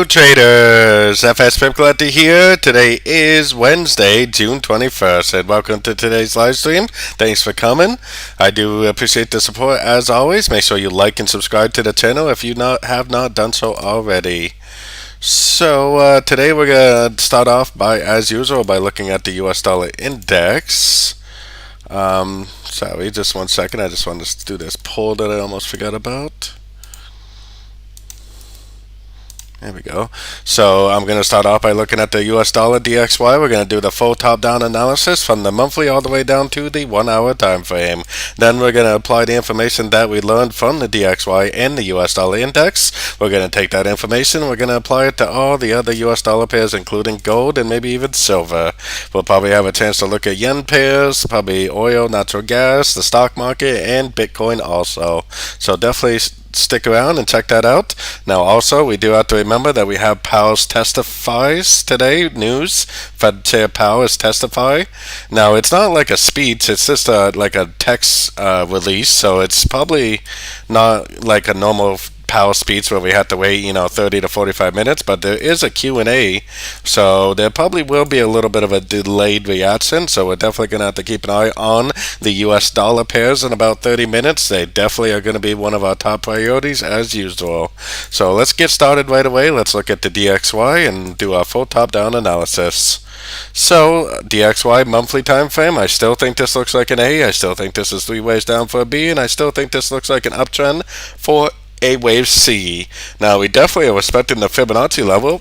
traders, FXPIPCOLLECTOR here. Today is Wednesday, June 21st, and welcome to today's live stream. Thanks for coming. I do appreciate the support as always. Make sure you like and subscribe to the channel if you have not done so already. So today we're going to start off as usual by looking at the US dollar index. Sorry, just 1 second. I just wanted to do this poll that I almost forgot about. There we go. So I'm going to start off by looking at the US dollar DXY. We're going to do the full top-down analysis from the monthly all the way down to the 1 hour time frame. Then we're going to apply the information that we learned from the DXY and the US dollar index. We're going to take that information, we're going to apply it to all the other US dollar pairs, including gold and maybe even silver. We'll probably have a chance to look at yen pairs, probably oil, natural gas, the stock market, and Bitcoin also. So definitely stick around and check that out. Now also, we do have to remember that we have Powell's testifies today, news. Fed Chair Powell is testify. Now, it's not like a speech, it's just like a text release, so it's probably not like a normal Powell speech where we have to wait 30 to 45 minutes, but there is a Q&A, so there probably will be a little bit of a delayed reaction, so we're definitely going to have to keep an eye on the US dollar pairs in about 30 minutes. They definitely are going to be one of our top priorities as usual. So let's get started right away. Let's look at the DXY and do our full top-down analysis. So DXY monthly time frame, I still think this looks like an A, I still think this is 3 ways down for a B, and I still think this looks like an uptrend for a wave C. Now we definitely are respecting the Fibonacci level.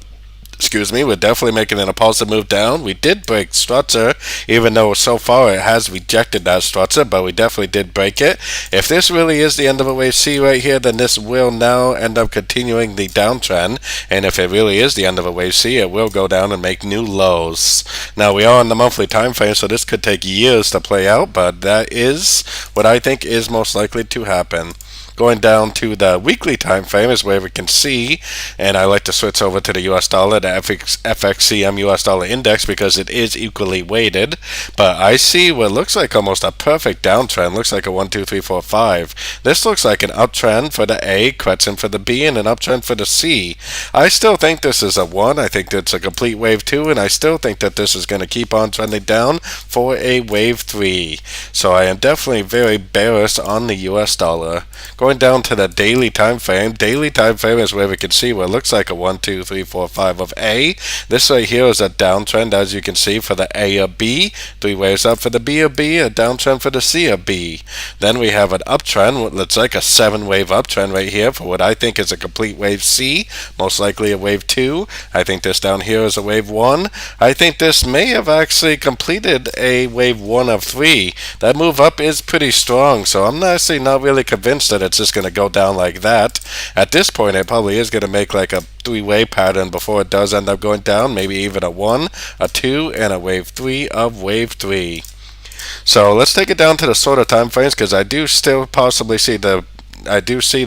We're definitely making an impulsive move down. We did break structure, even though so far it has rejected that structure, but we definitely did break it. If this really is the end of a wave C right here, then this will now end up continuing the downtrend, and if it really is the end of a wave C, it will go down and make new lows. Now we are on the monthly time frame, so this could take years to play out, but that is what I think is most likely to happen. Going down to the weekly time frame is where we can see, and I like to switch over to the US dollar, the FXCM US dollar index, because it is equally weighted. But I see what looks like almost a perfect downtrend. Looks like a 1, 2, 3, 4, 5. This looks like an uptrend for the A, correction for the B, and an uptrend for the C. I still think this is a 1. I think it's a complete wave 2, and I still think that this is going to keep on trending down for a wave 3. So I am definitely very bearish on the US dollar. Going down to the daily time frame. Daily time frame is where we can see what looks like a 1, 2, 3, 4, 5 of A. This right here is a downtrend, as you can see, for the A of B. 3 waves up for the B of B, a downtrend for the C of B. Then we have an uptrend, what looks like a 7-wave uptrend right here for what I think is a complete wave C, most likely a wave 2. I think this down here is a wave 1. I think this may have actually completed a wave 1 of 3. That move up is pretty strong, so I'm actually not really convinced that it's just going to go down like that. At this point, it probably is going to make like a 3-way pattern before it does end up going down, maybe even a 1, a 2, and a wave 3 of wave 3. So let's take it down to the shorter time frames, because I do still possibly see the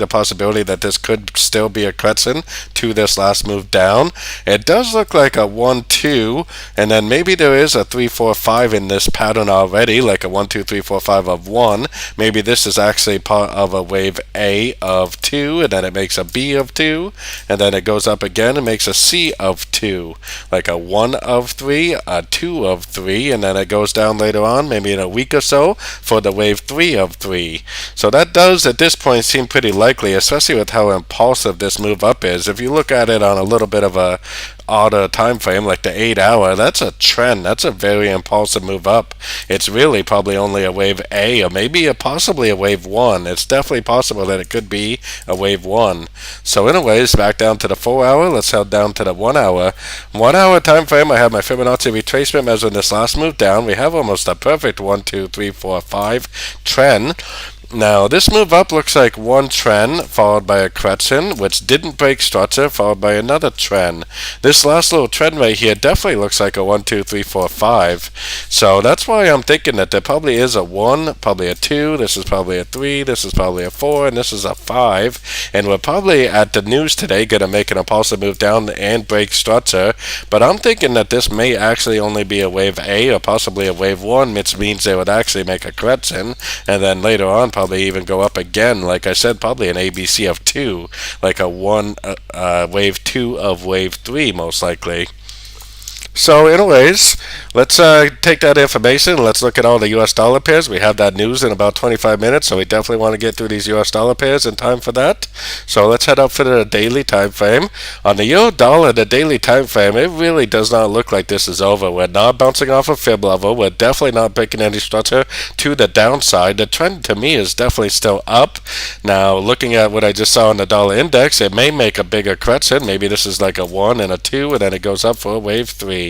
possibility that this could still be a correction to this last move down. It does look like a 1, 2, and then maybe there is a 3, 4, 5 in this pattern already, like a 1, 2, 3, 4, 5 of 1. Maybe this is actually part of a wave A of 2, and then it makes a B of 2, and then it goes up again and makes a C of 2, like a 1 of 3, a 2 of 3, and then it goes down later on, maybe in a week or so, for the wave 3 of 3. So that does, at this point, seem pretty likely, especially with how impulsive this move up is. If you look at it on a little bit of a odder time frame, like the 8 hour, that's a trend. That's a very impulsive move up. It's really probably only a wave A, or maybe possibly a wave 1. It's definitely possible that it could be a wave 1. So anyways, back down to the 4 hour. Let's head down to the 1 hour. 1 hour time frame, I have my Fibonacci retracement measuring this last move down. We have almost a perfect 1, 2, 3, 4, 5 trend. Now, this move up looks like one trend followed by a correction, which didn't break structure, followed by another trend. This last little trend right here definitely looks like a 1, 2, 3, 4, 5. So that's why I'm thinking that there probably is a 1, probably a 2, this is probably a 3, this is probably a 4, and this is a 5. And we're probably at the news today going to make an impulsive move down and break structure. But I'm thinking that this may actually only be a wave A or possibly a wave 1, which means they would actually make a correction, and then later on probably even go up again. Like I said, probably an ABC of 2, like a wave 2 of wave 3 most likely. So anyways, let's take that information and let's look at all the US dollar pairs. We have that news in about 25 minutes, so we definitely want to get through these US dollar pairs in time for that. So let's head up for the daily time frame. On the euro dollar, the daily time frame, it really does not look like this is over. We're not bouncing off a fib level. We're definitely not breaking any structure to the downside. The trend to me is definitely still up. Now, looking at what I just saw on the dollar index, it may make a bigger correction. Maybe this is like a 1 and a 2, and then it goes up for a wave 3.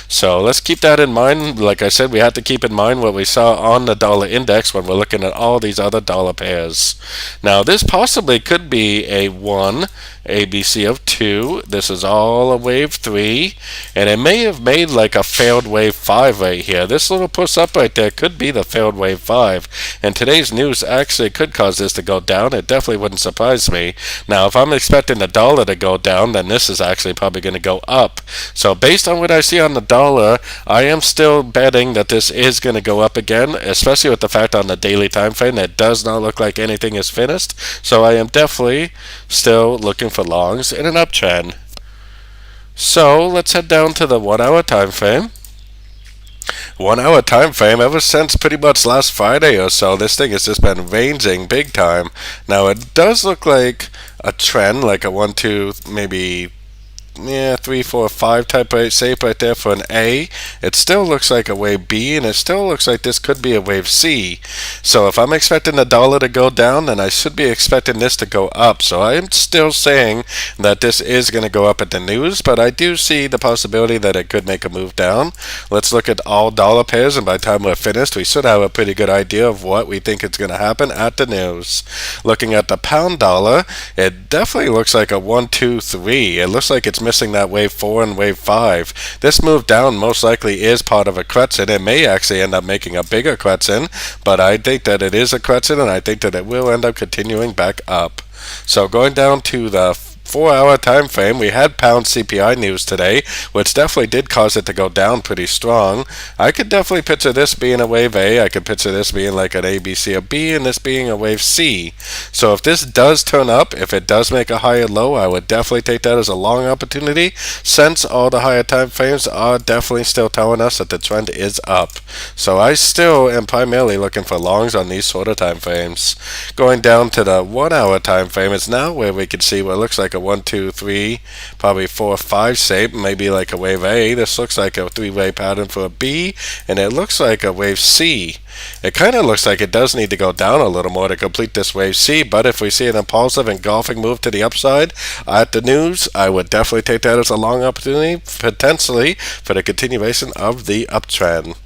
So let's keep that in mind. Like I said, we have to keep in mind what we saw on the dollar index when we're looking at all these other dollar pairs. Now this possibly could be a 1, ABC of 2. This is all a wave 3, and it may have made like a failed wave 5 right here. This little push up right there could be the failed wave 5, and today's news actually could cause this to go down. It definitely wouldn't surprise me. Now if I'm expecting the dollar to go down, then this is actually probably going to go up. So based on what I see on the dollar, I am still betting that this is going to go up again, especially with the fact on the daily time frame that does not look like anything is finished. So I am definitely still looking for longs in an uptrend. So let's head down to the 1 hour time frame. 1 hour time frame, ever since pretty much last Friday or so, this thing has just been ranging big time. Now it does look like a trend, like a 1, 2, maybe 3, 4, 5 type of shape right there for an A. It still looks like a wave B, and it still looks like this could be a wave C. So if I'm expecting the dollar to go down, then I should be expecting this to go up. So I am still saying that this is going to go up at the news, but I do see the possibility that it could make a move down. Let's look at all dollar pairs, and by the time we're finished, we should have a pretty good idea of what we think is going to happen at the news. Looking at the pound dollar, it definitely looks like a 1, 2, 3. It looks like it's missing that wave 4 and wave 5. This move down most likely is part of a correction. It may actually end up making a bigger correction, but I think that it is a correction, and I think that it will end up continuing back up. So going down to the 4 hour time frame, we had pound CPI news today, which definitely did cause it to go down pretty strong. I could definitely picture this being a wave A. I could picture this being like an ABC of B, and this being a wave C. So if this does turn up, if it does make a higher low, I would definitely take that as a long opportunity, since all the higher time frames are definitely still telling us that the trend is up. So I still am primarily looking for longs on these sort of time frames. Going down to the 1 hour time frame is now where we can see what looks like a 1, 2, 3, probably 4, 5 shape, maybe like a wave A. This looks like a 3-way pattern for a B, and it looks like a wave C. It kind of looks like it does need to go down a little more to complete this wave C, but if we see an impulsive engulfing move to the upside at the news, I would definitely take that as a long opportunity, potentially for the continuation of the uptrend.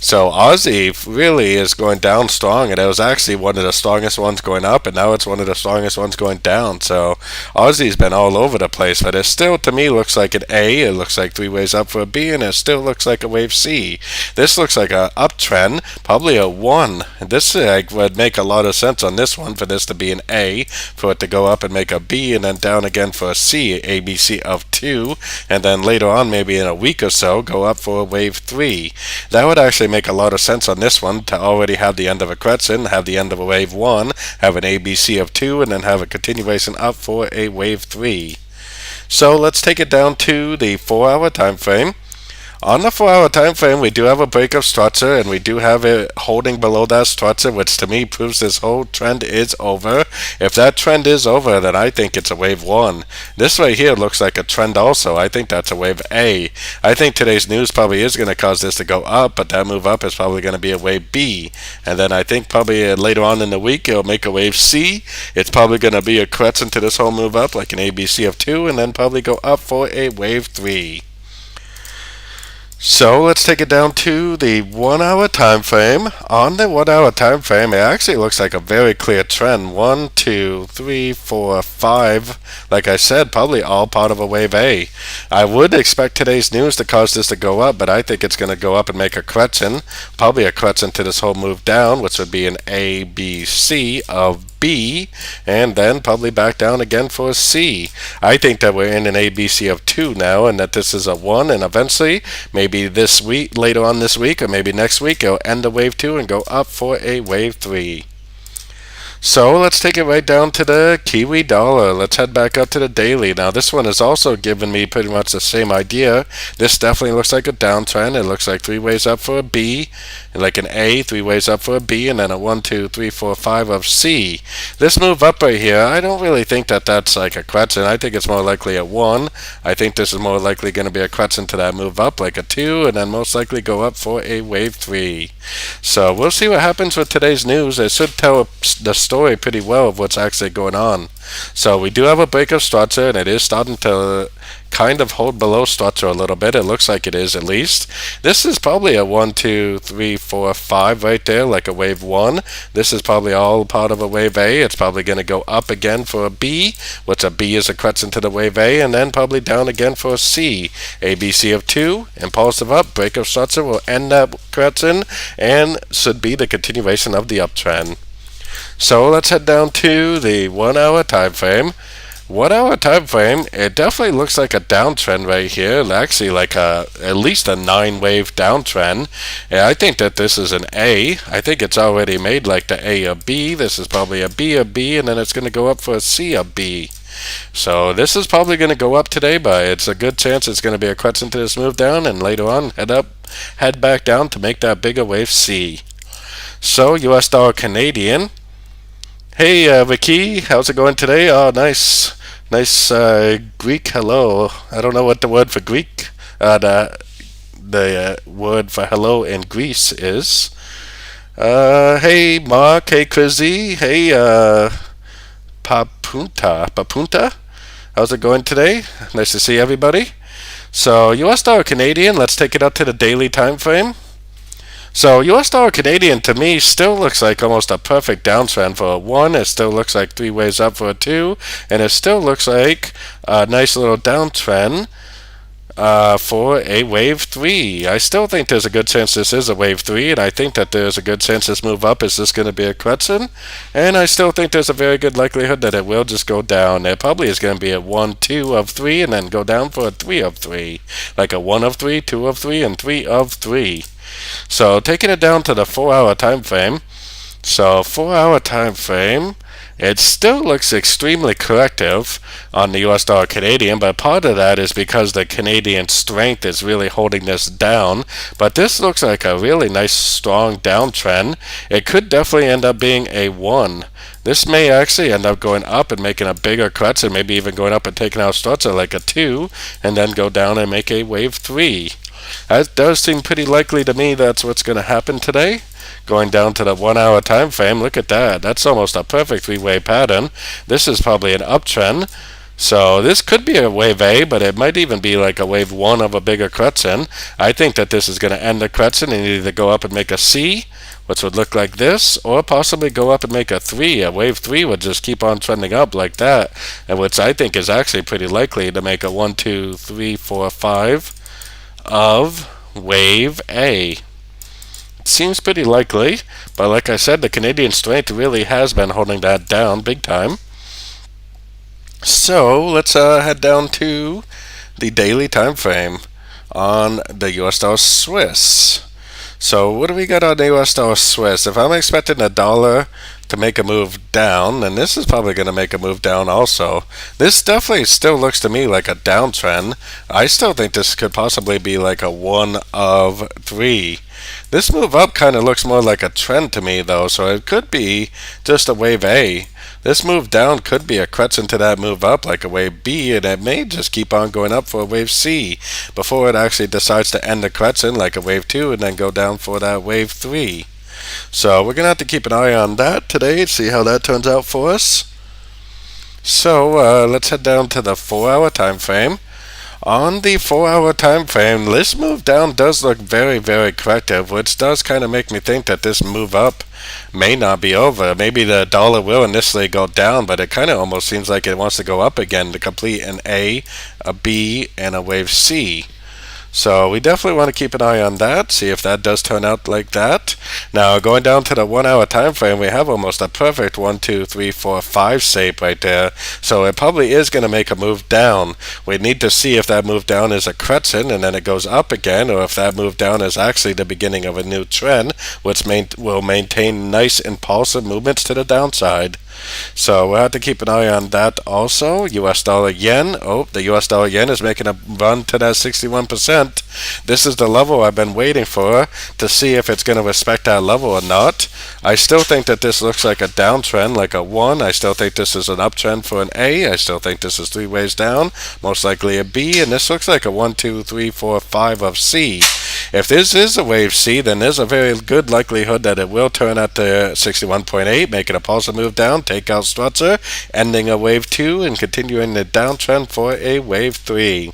So Aussie really is going down strong, and it was actually one of the strongest ones going up, and now it's one of the strongest ones going down. So Aussie's been all over the place, but it still to me looks like an A. It looks like 3 ways up for a B, and it still looks like a wave C. This looks like an uptrend, probably a 1. This would make a lot of sense on this one for this to be an A, for it to go up and make a B, and then down again for a C, ABC of 2, and then later on maybe in a week or so go up for a wave 3. That would actually make a lot of sense on this one to already have the end of a correction, have the end of a wave 1, have an ABC of 2, and then have a continuation up for a wave 3. So let's take it down to the 4 hour time frame. On the 4 hour time frame, we do have a break of structure, and we do have it holding below that structure, which to me proves this whole trend is over. If that trend is over, then I think it's a wave 1. This right here looks like a trend also. I think that's a wave A. I think today's news probably is going to cause this to go up, but that move up is probably going to be a wave B. And then I think probably later on in the week, it'll make a wave C. It's probably going to be a correction to this whole move up, like an ABC of 2, and then probably go up for a wave 3. So let's take it down to the 1 hour time frame. On the 1 hour time frame, it actually looks like a very clear trend. 1, 2, 3, 4, 5. Like I said, probably all part of a wave A. I would expect today's news to cause this to go up, but I think it's going to go up and make a correction. Probably a correction to this whole move down, which would be an A, B, C of B, and then probably back down again for a C. I think that we're in an ABC of 2 now, and that this is a 1, and eventually, maybe this week, later on this week, or maybe next week, it'll end a wave 2 and go up for a wave 3. So let's take it right down to the Kiwi dollar. Let's head back up to the daily. Now this one is also giving me pretty much the same idea. This definitely looks like a downtrend. It looks like 3 ways up for a B, like an A, 3 ways up for a B, and then a 1, 2, 3, 4, 5 of C. This move up right here, I don't really think that that's like a crescent. I think it's more likely a 1. I think this is more likely going to be a crescent to that move up, like a 2, and then most likely go up for a wave 3. So we'll see what happens with today's news. It should tell the story pretty well of what's actually going on. So we do have a break of structure, and it is starting to kind of hold below structure a little bit. It looks like it is, at least. This is probably a 1, 2, 3, 4, 5 right there, like a wave 1. This is probably all part of a wave A. It's probably going to go up again for a B, which a B is a crescent to the wave A, and then probably down again for a C. ABC of 2, impulsive up, break of structure will end that crescent, and should be the continuation of the uptrend. So let's head down to the 1 hour time frame. 1 hour time frame, it definitely looks like a downtrend right here. Actually, like at least a 9 wave downtrend. And I think that this is an A. I think it's already made like the A or B. This is probably a B, and then it's going to go up for a C or B. So this is probably going to go up today, but it's a good chance it's going to be a crescent to this move down, and later on head back down to make that bigger wave C. So US dollar Canadian. Hey, Vicky, how's it going today? Oh, nice Greek hello. I don't know what the word for Greek, the word for hello in Greece is. Hey, Mark. Hey, Chrissy. Hey, Papunta. How's it going today? Nice to see everybody. So, US dollar Canadian. Let's take it up to the daily time frame. So US dollar Canadian to me still looks like almost a perfect downtrend for a 1. It still looks like 3 ways up for a 2, and it still looks like a nice little downtrend for a wave 3. I still think there's a good chance this is a wave 3, and I think that there's a good chance this move up is just going to be a crescent, and I still think there's a very good likelihood that it will just go down. It probably is going to be a 1, 2 of 3, and then go down for a 3 of 3, like a 1 of 3, 2 of 3, and 3 of 3. So taking it down to the 4 hour time frame. So 4 hour time frame, it still looks extremely corrective on the US dollar Canadian, but part of that is because the Canadian strength is really holding this down. But this looks like a really nice strong downtrend. It could definitely end up being a 1. This may actually end up going up and making a bigger crescent, maybe even going up and taking out structure like a 2, and then go down and make a wave 3. That does seem pretty likely to me. That's what's going to happen today. Going down to the 1 hour time frame, look at that. That's almost a perfect 3-way pattern. This is probably an uptrend. So this could be a wave A, but it might even be like a wave 1 of a bigger crescent. I think that this is going to end the crescent and either go up and make a C, which would look like this, or possibly go up and make a 3. A wave 3 would just keep on trending up like that, and which I think is actually pretty likely to make a 1, 2, 3, 4, 5 of wave A. It seems pretty likely, but like I said, the Canadian strength really has been holding that down big time. So let's head down to the daily time frame on the US dollar Swiss. So what do we got on the US dollar Swiss? If I'm expecting the dollar to make a move down, then this is probably going to make a move down also. This definitely still looks to me like a downtrend. I still think this could possibly be like a 1 of 3. This move up kind of looks more like a trend to me though, so it could be just a wave A. This move down could be a crescent to that move up like a wave B, and it may just keep on going up for a wave C before it actually decides to end the crescent like a wave 2 and then go down for that wave 3. So we're going to have to keep an eye on that today, see how that turns out for us. So let's head down to the 4 hour time frame. On the 4 hour time frame, this move down does look very, very corrective, which does kind of make me think that this move up may not be over. Maybe the dollar will initially go down, but it kind of almost seems like it wants to go up again to complete an A, a B, and a wave C. So we definitely want to keep an eye on that, see if that does turn out like that. Now going down to the 1 hour time frame, we have almost a perfect 1, 2, 3, 4, 5 shape right there. So it probably is going to make a move down. We need to see if that move down is a crescent and then it goes up again, or if that move down is actually the beginning of a new trend, which will maintain nice impulsive movements to the downside. So we'll have to keep an eye on that also. US dollar yen. Oh, the US dollar yen is making a run to that 61%. This is the level I've been waiting for to see if it's going to respect that level or not. I still think that this looks like a downtrend, like a 1. I still think this is an uptrend for an A. I still think this is 3 ways down, most likely a B. And this looks like a 1, 2, 3, 4, 5 of C. If this is a wave C, then there's a very good likelihood that it will turn at the 61.8, making a pulse move down, take out structure, ending a wave 2, and continuing the downtrend for a wave 3.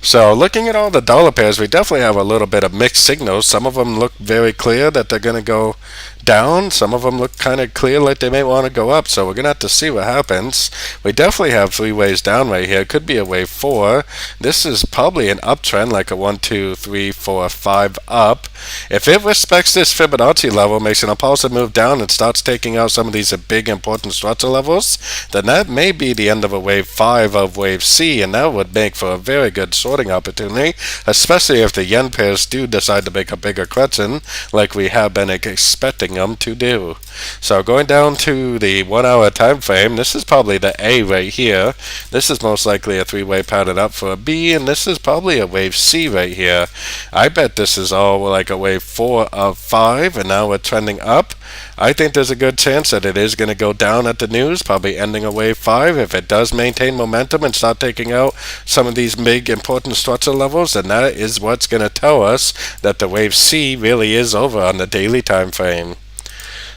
So looking at all the dollar pairs, we definitely have a little bit of mixed signals. Some of them look very clear that they're going to go down. Some of them look kind of clear like they may want to go up. So we're going to have to see what happens. We definitely have 3 ways down right here. It could be a wave 4. This is probably an uptrend, like a 1, 2, 3, 4, 5 up. If it respects this Fibonacci level, makes an impulsive move down and starts taking out some of these big important structure levels, then that may be the end of a wave 5 of wave C, and that would make for a very good sorting opportunity, especially if the yen pairs do decide to make a bigger crescent like we have been expecting them to do. So going down to the 1 hour time frame, this is probably the A right here. This is most likely a 3-way pattern up for a B, and this is probably a wave C right here. I bet this is all like a wave 4 of 5, and now we're trending up. I think there's a good chance that it is going to go down at the news, probably ending a wave 5. If it does maintain momentum and start taking out some of these big important structure levels, then that is what's going to tell us that the wave C really is over on the daily time frame.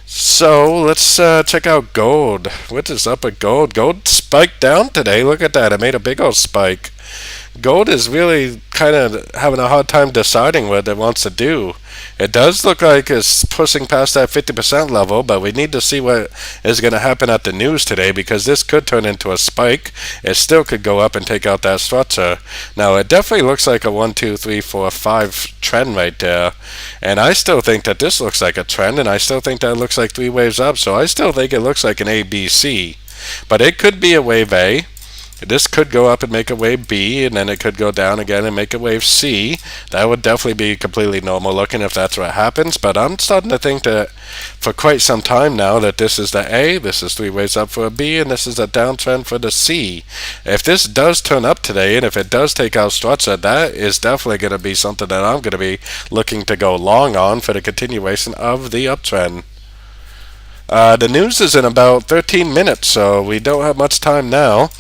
So let's check out gold. What is up with gold? Gold spiked down today. Look at that. It made a big old spike. Gold is really kind of having a hard time deciding what it wants to do. It does look like it's pushing past that 50% level, but we need to see what is going to happen at the news today, because this could turn into a spike. It still could go up and take out that structure. Now, it definitely looks like a 1, 2, 3, 4, 5 trend right there. And I still think that this looks like a trend, and I still think that it looks like 3 waves up. So I still think it looks like an ABC. But it could be a wave A. This could go up and make a wave B, and then it could go down again and make a wave C. That would definitely be completely normal looking if that's what happens, but I'm starting to think that for quite some time now that this is the A, this is 3 waves up for a B, and this is a downtrend for the C. If this does turn up today, and if it does take out structure, that is definitely going to be something that I'm going to be looking to go long on for the continuation of the uptrend. The news is in about 13 minutes, so we don't have much time now.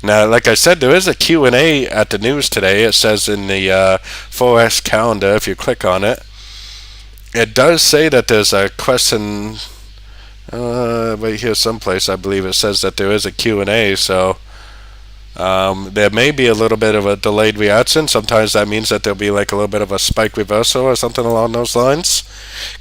Now, like I said, there is a Q&A at the news today. It says in the Forex calendar, if you click on it, it does say that there's a question right here someplace. I believe it says that there is a Q&A, so there may be a little bit of a delayed reaction. Sometimes that means that there'll be like a little bit of a spike reversal or something along those lines.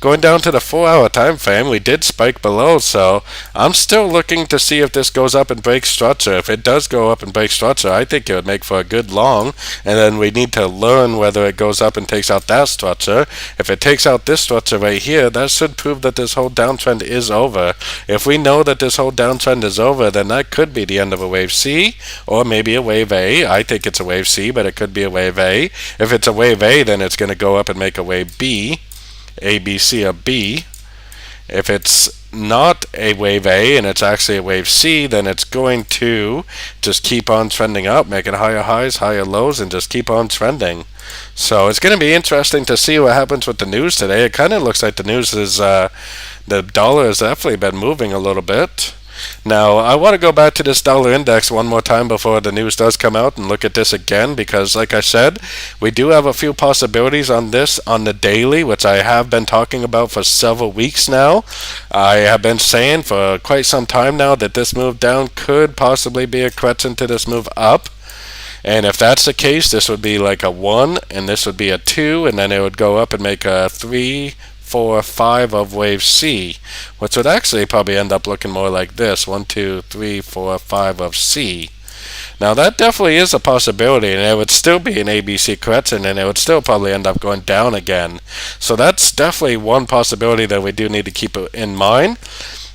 Going down to the 4 hour time frame, we did spike below, so I'm still looking to see if this goes up and breaks structure. If it does go up and break structure, I think it would make for a good long, and then we need to learn whether it goes up and takes out that structure. If it takes out this structure right here, that should prove that this whole downtrend is over. If we know that this whole downtrend is over, then that could be the end of a wave C, or maybe a wave A. I think it's a wave C, but it could be a wave A. If it's a wave A, then it's going to go up and make a wave B, A, B, C, or B. If it's not a wave A and it's actually a wave C, then it's going to just keep on trending up, making higher highs, higher lows, and just keep on trending. So it's going to be interesting to see what happens with the news today. It kind of looks like the news is the dollar has definitely been moving a little bit. Now, I want to go back to this dollar index one more time before the news does come out and look at this again, because like I said, we do have a few possibilities on this on the daily, which I have been talking about for several weeks now. I have been saying for quite some time now that this move down could possibly be a crescent to this move up. And if that's the case, this would be like a 1, and this would be a 2, and then it would go up and make a 3, 4, 5 of wave C, which would actually probably end up looking more like this: 1, 2, 3, 4, 5 of C. Now that definitely is a possibility, and it would still be an ABC correction, and it would still probably end up going down again. So that's definitely one possibility that we do need to keep in mind.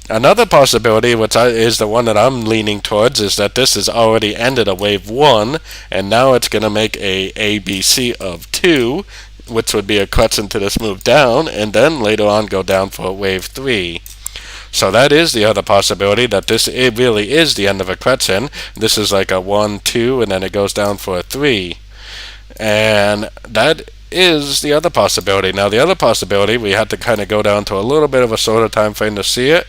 Another possibility, which is the one that I'm leaning towards, is that this has already ended a wave 1, and now it's going to make a ABC of 2, which would be a correction to this move down, and then later on go down for a wave 3. So that is the other possibility, that it really is the end of a correction. This is like a 1, 2, and then it goes down for a 3. And that is the other possibility. Now the other possibility, we had to kind of go down to a little bit of a shorter time frame to see it.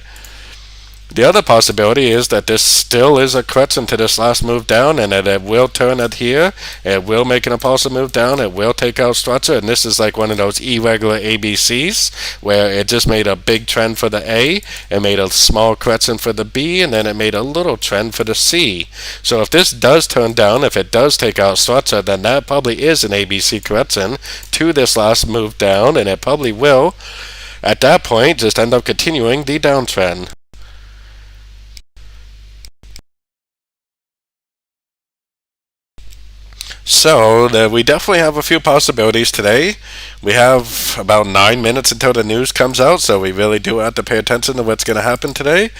The other possibility is that this still is a correction to this last move down, and that it will turn it here, it will make an impulsive move down, it will take out structure, and this is like one of those irregular ABCs where it just made a big trend for the A, it made a small correction for the B, and then it made a little trend for the C. So if this does turn down, if it does take out structure, then that probably is an ABC correction to this last move down, and it probably will, at that point, just end up continuing the downtrend. So we definitely have a few possibilities today. We have about 9 minutes until the news comes out, so we really do have to pay attention to what's going to happen today.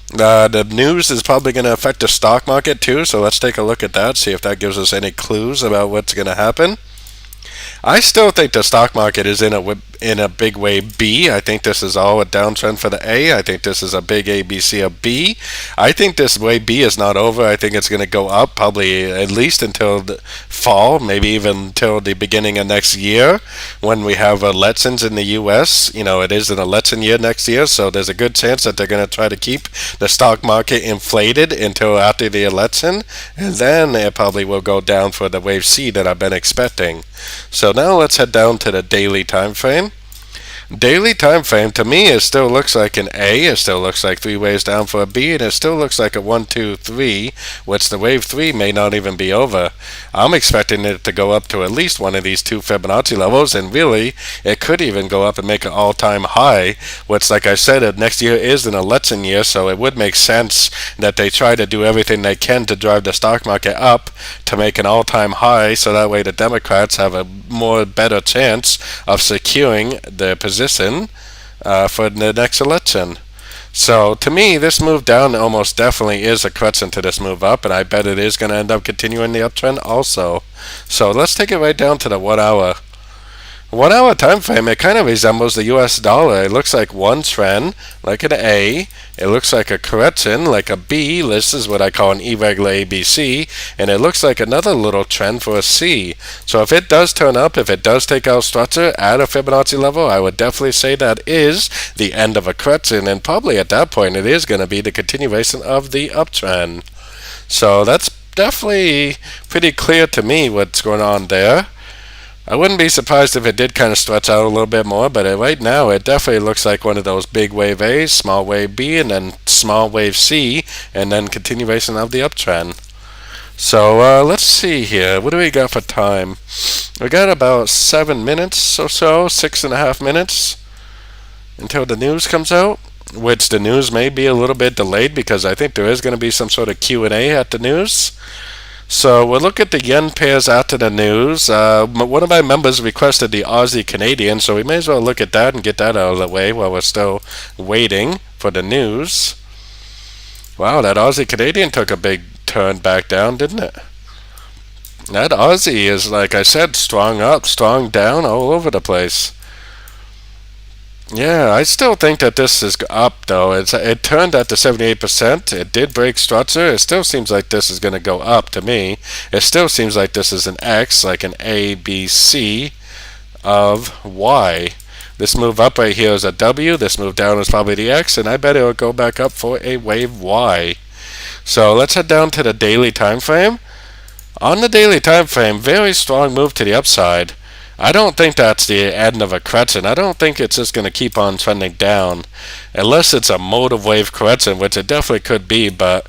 The news is probably going to affect the stock market too, so let's take a look at that, see if that gives us any clues about what's going to happen. I still think the stock market is in a big wave B. I think this is all a downtrend for the A. I think this is a big ABC of B. I think this wave B is not over. I think it's going to go up probably at least until the fall, maybe even until the beginning of next year when we have elections in the U.S. You know, it is an election year next year, so there's a good chance that they're going to try to keep the stock market inflated until after the election, and then it probably will go down for the wave C that I've been expecting. So now let's head down to the daily time frame. Daily time frame to me, it still looks like an A, it still looks like 3 waves down for a B, and it still looks like a 1, 2, 3, which the wave 3 may not even be over. I'm expecting it to go up to at least one of these 2 Fibonacci levels, and really it could even go up and make an all-time high, which, like I said, next year is an election year, so it would make sense that they try to do everything they can to drive the stock market up to make an all-time high, so that way the Democrats have a better chance of securing their position for the next election. So to me, this move down almost definitely is a correction to this move up, and I bet it is going to end up continuing the uptrend also. So let's take it right down to the 1 hour. 1 hour time frame, it kind of resembles the US dollar. It looks like one trend, like an A. It looks like a correction, like a B. This is what I call an irregular ABC. And it looks like another little trend for a C. So if it does turn up, if it does take out structure at a Fibonacci level, I would definitely say that is the end of a correction. And probably at that point, it is going to be the continuation of the uptrend. So that's definitely pretty clear to me what's going on there. I wouldn't be surprised if it did kind of stretch out a little bit more, but right now it definitely looks like one of those big wave A's, small wave B, and then small wave C, and then continuation of the uptrend. So let's see here. What do we got for time? We got about 7 minutes or so, 6.5 minutes until the news comes out, which the news may be a little bit delayed because I think there is going to be some sort of Q&A at the news. So we'll look at the yen pairs after the news. One of my members requested the Aussie-Canadian, so we may as well look at that and get that out of the way while we're still waiting for the news. Wow, that Aussie-Canadian took a big turn back down, didn't it? That Aussie is, like I said, strong up, strong down, all over the place. Yeah, I still think that this is up, though. It turned at the 78%. It did break structure. It still seems like this is going to go up to me. It still seems like this is an X, like an A, B, C of Y. This move up right here is a W. This move down is probably the X, and I bet it will go back up for a wave Y. So let's head down to the daily time frame. On the daily time frame, very strong move to the upside. I don't think that's the end of a correction. I don't think it's just going to keep on trending down, unless it's a motive wave correction, which it definitely could be, but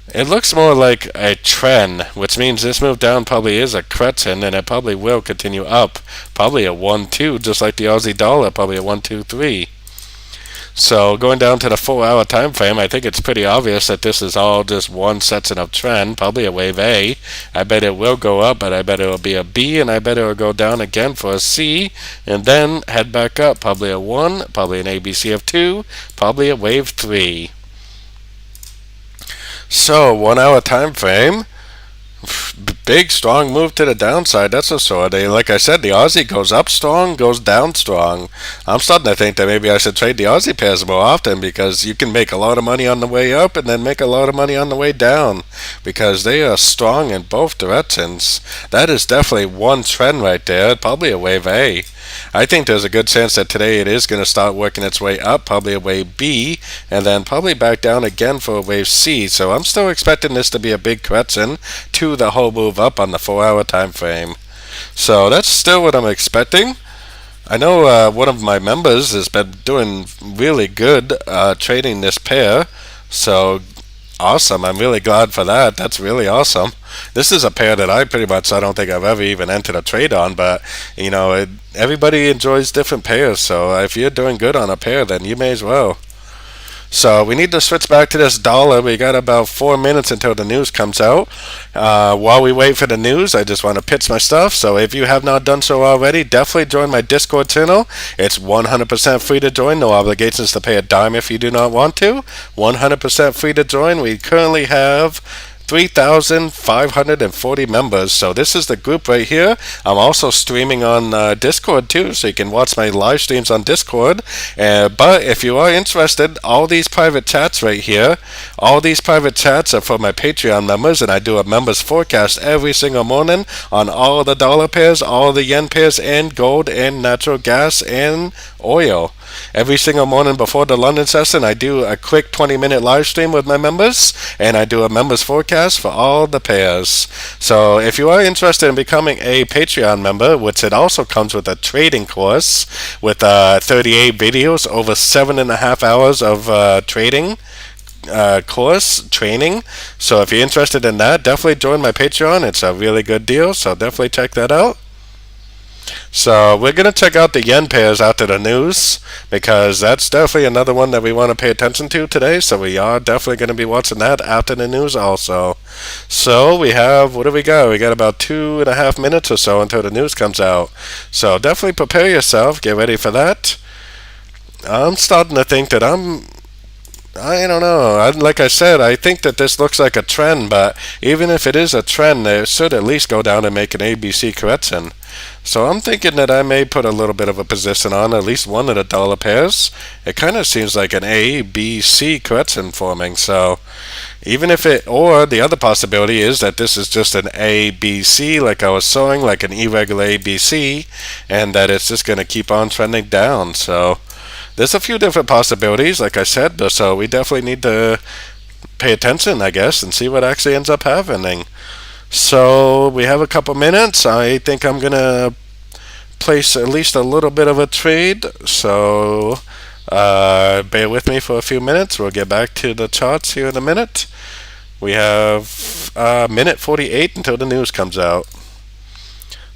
it looks more like a trend, which means this move down probably is a correction, and it probably will continue up. Probably a 1-2, just like the Aussie dollar, probably a 1-2-3. So going down to the 4-hour time frame, I think it's pretty obvious that this is all just one section of trend, probably a wave A. I bet it will go up, but I bet it will be a B, and I bet it will go down again for a C, and then head back up, probably a 1, probably an ABC of 2, probably a wave 3. So 1-hour time frame. Big strong move to the downside, that's for sure. Like I said, the Aussie goes up strong, goes down strong. I'm starting to think that maybe I should trade the Aussie pairs more often, because you can make a lot of money on the way up and then make a lot of money on the way down, because they are strong in both directions. That is definitely one trend right there, probably a wave A. I think there's a good chance that today it is going to start working its way up, probably a wave B, and then probably back down again for a wave C. So I'm still expecting this to be a big correction to the whole move up on the 4-hour time frame. So that's still what I'm expecting. I know one of my members has been doing really good trading this pair. So awesome. I'm really glad for that. That's really awesome. This is a pair that I don't think I've ever even entered a trade on, but everybody enjoys different pairs, so if you're doing good on a pair, then you may as well. So we need to switch back to this dollar. We got about 4 minutes until the news comes out. While we wait for the news, I just want to pitch my stuff. So if you have not done so already, definitely join my Discord channel. It's 100% free to join. No obligations to pay a dime if you do not want to. 100% free to join. We currently have 3,540 members. So this is the group right here. I'm also streaming on Discord too, so you can watch my live streams on Discord. But if you are interested, all these private chats right here, all these private chats are for my Patreon members, and I do a members forecast every single morning on all the dollar pairs, all the yen pairs, and gold, and natural gas, and oil. Every single morning before the London session, I do a quick 20-minute live stream with my members, and I do a members forecast for all the pairs. So if you are interested in becoming a Patreon member, which it also comes with a trading course with 38 videos, over 7.5 hours of trading course training. So if you're interested in that, definitely join my Patreon. It's a really good deal, so definitely check that out. So we're going to check out the yen pairs after the news, because that's definitely another one that we want to pay attention to today. So we are definitely going to be watching that after the news also. So we have, what do we got? We got about 2.5 minutes or so until the news comes out. So definitely prepare yourself. Get ready for that. I'm starting to think that I don't know. Like I said, I think that this looks like a trend, but even if it is a trend, it should at least go down and make an ABC correction. So I'm thinking that I may put a little bit of a position on at least one of the dollar pairs. It kind of seems like an ABC correction forming. So even if or the other possibility is that this is just an ABC, like I was showing, like an irregular ABC, and that it's just going to keep on trending down. So there's a few different possibilities, like I said, but so we definitely need to pay attention, I guess, and see what actually ends up happening. So we have a couple minutes. I think I'm going to place at least a little bit of a trade. So bear with me for a few minutes. We'll get back to the charts here in a minute. We have minute 48 until the news comes out.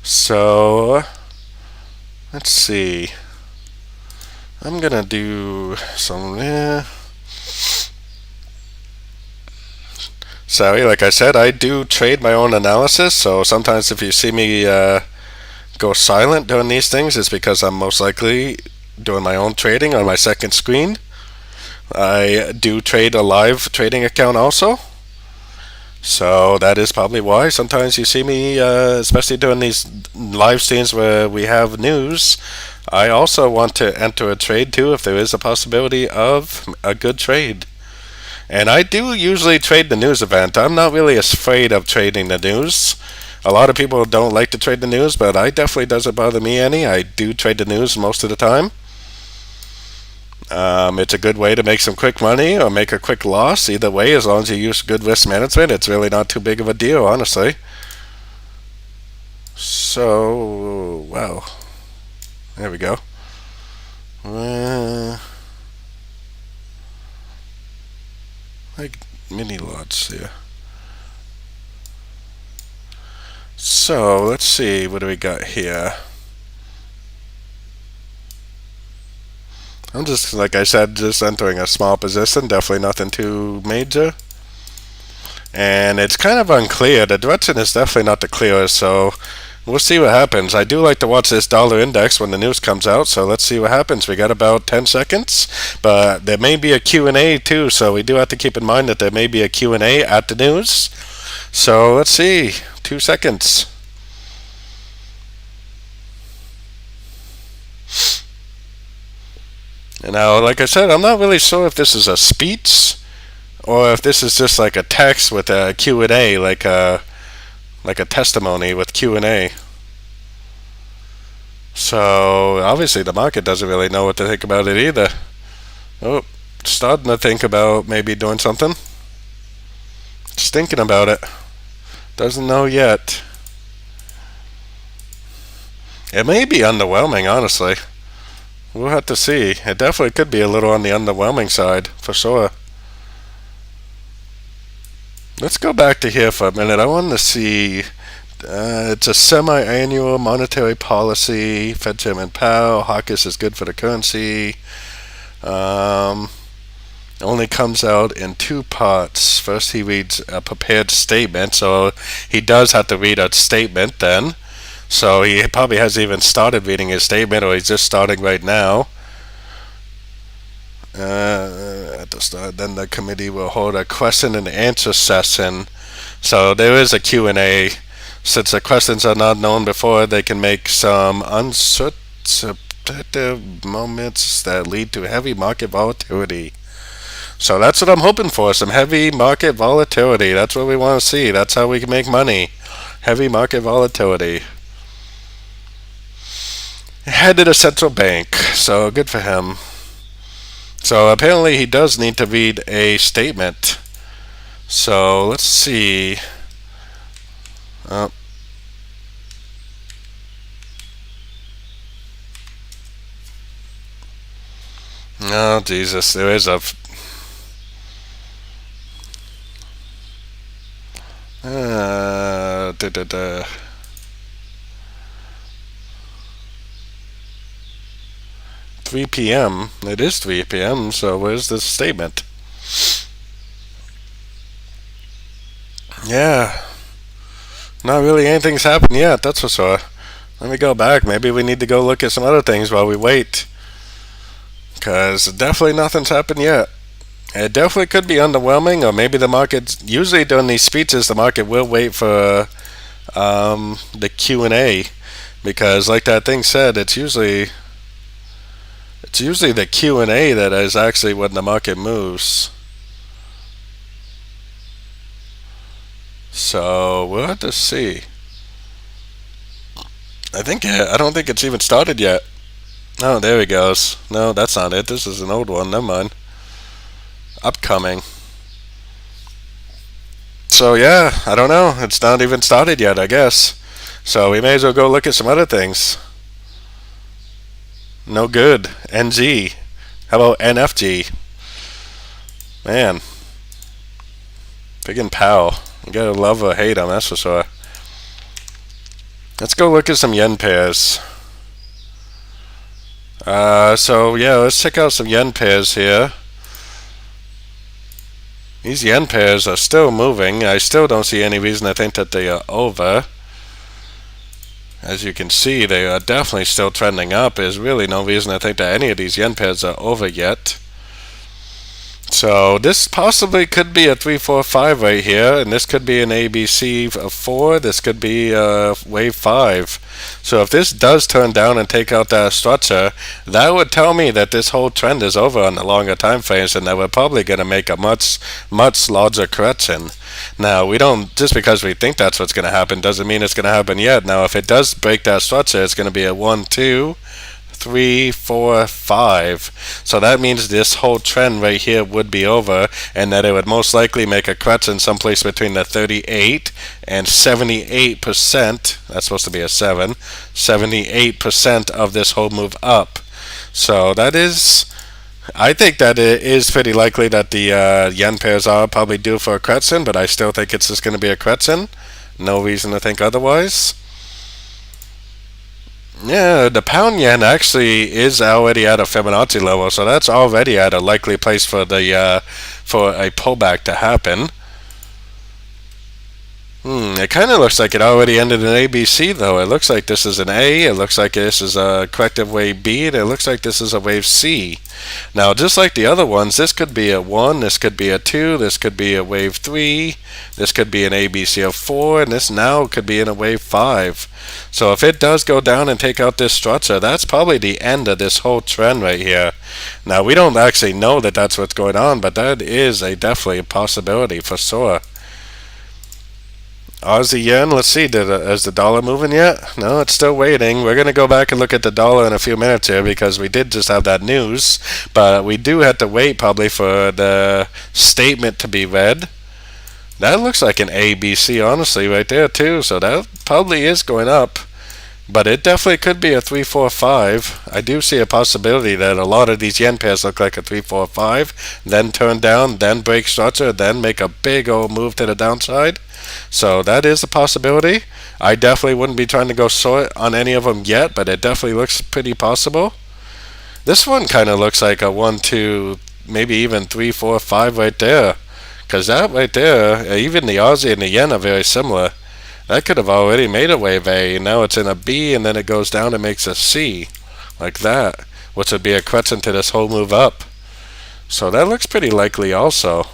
So let's see. I'm going to do some... Sorry, like I said, I do trade my own analysis, so sometimes if you see me go silent doing these things, it's because I'm most likely doing my own trading on my second screen. I do trade a live trading account also, so that is probably why sometimes you see me, especially doing these live streams where we have news. I also want to enter a trade too if there is a possibility of a good trade. And I do usually trade the news event. I'm not really afraid of trading the news. A lot of people don't like to trade the news, but I definitely doesn't bother me any. I do trade the news most of the time. It's a good way to make some quick money or make a quick loss. Either way, as long as you use good risk management, it's really not too big of a deal, honestly. So, well, there we go. Like mini lots here. So let's see, what do we got here? I'm just, like I said, just entering a small position. Definitely nothing too major. And it's kind of unclear. The direction is definitely not the clearest, so we'll see what happens. I do like to watch this dollar index when the news comes out, so let's see what happens. We got about 10 seconds, but there may be a Q&A too, so we do have to keep in mind that there may be a Q&A at the news. So let's see. 2 seconds. And now, like I said, I'm not really sure if this is a speech or if this is just like a text with a Q&A, like a testimony with Q&A. So obviously the market doesn't really know what to think about it either. Oh, starting to think about maybe doing something. Just thinking about it. Doesn't know yet. It may be underwhelming, honestly. We'll have to see. It definitely could be a little on the underwhelming side, for sure. Let's go back to here for a minute. I want to see. It's a semi-annual monetary policy. Fed Chairman Powell. Hawkish is good for the currency. Only comes out in two parts. First, he reads a prepared statement, so he does have to read a statement then. So he probably hasn't even started reading his statement, or he's just starting right now. At the start, then the committee will hold a question and answer session. So there is a Q&A. Since the questions are not known before, they can make some uncertain moments that lead to heavy market volatility. So that's what I'm hoping for, some heavy market volatility. That's what we want to see. That's how we can make money. Heavy market volatility. Head of the central bank, so good for him. So apparently he does need to read a statement. So let's see. Oh, oh Jesus, there is a 3 p.m. It is 3 p.m. So where's the statement? Yeah, not really anything's happened yet. That's for sure. Let me go back. Maybe we need to go look at some other things while we wait, because definitely nothing's happened yet. It definitely could be underwhelming, or maybe the market. Usually during these speeches, the market will wait for the Q&A, because like that thing said, it's usually the Q&A that is actually when the market moves. So we'll have to see. I don't think it's even started yet. Oh, there he goes. No, that's not it. This is an old one. Never mind. Upcoming. So yeah, I don't know. It's not even started yet, I guess. So we may as well go look at some other things. No good. NG. How about NFG? Man. Friggin' Powell. You gotta love or hate him, that's for sure. Let's go look at some yen pairs. So yeah, let's check out some yen pairs here. These yen pairs are still moving. I still don't see any reason to think that they are over. As you can see, they are definitely still trending up. There's really no reason to think that any of these yen pairs are over yet. So this possibly could be a 3-4-5 right here, and this could be an ABC of 4. This could be wave 5. So if this does turn down and take out that structure, that would tell me that this whole trend is over on the longer time frames, and that we're probably going to make a much larger correction. Now, we don't, just because we think that's what's going to happen doesn't mean it's going to happen yet. Now, if it does break that structure, it's going to be a 1, 2, 3, 4, 5. So that means this whole trend right here would be over, and that it would most likely make a correction someplace between the 38 and 78%. That's supposed to be a 7. 78% of this whole move up. So that is, I think that it is pretty likely that the yen pairs are probably due for a correction, but I still think it's just going to be a correction. No reason to think otherwise. Yeah, the pound yen actually is already at a Fibonacci level, so that's already at a likely place for the for a pullback to happen. It kind of looks like it already ended in ABC, though. It looks like this is an A, it looks like this is a corrective wave B, and it looks like this is a wave C. Now, just like the other ones, this could be a 1, this could be a 2, this could be a wave 3, this could be an ABC of 4, and this now could be in a wave 5. So if it does go down and take out this structure, that's probably the end of this whole trend right here. Now, we don't actually know that that's what's going on, but that is definitely a possibility for sure. Aussie yen, let's see, is the dollar moving yet? No, it's still waiting. We're going to go back and look at the dollar in a few minutes here because we did just have that news, but we do have to wait probably for the statement to be read. That looks like an ABC, honestly, right there too, so that probably is going up. But it definitely could be a 345. I do see a possibility that a lot of these yen pairs look like a 345, then turn down, then break structure, then make a big old move to the downside. So that is a possibility. I definitely wouldn't be trying to go short on any of them yet, but it definitely looks pretty possible. This one kind of looks like a 1, 2, maybe even 3, 4, 5 right there. Because that right there, even the Aussie and the yen are very similar. That could have already made a wave A, and now it's in a B, and then it goes down and makes a C, like that, which would be a crescent to this whole move up. So that looks pretty likely also.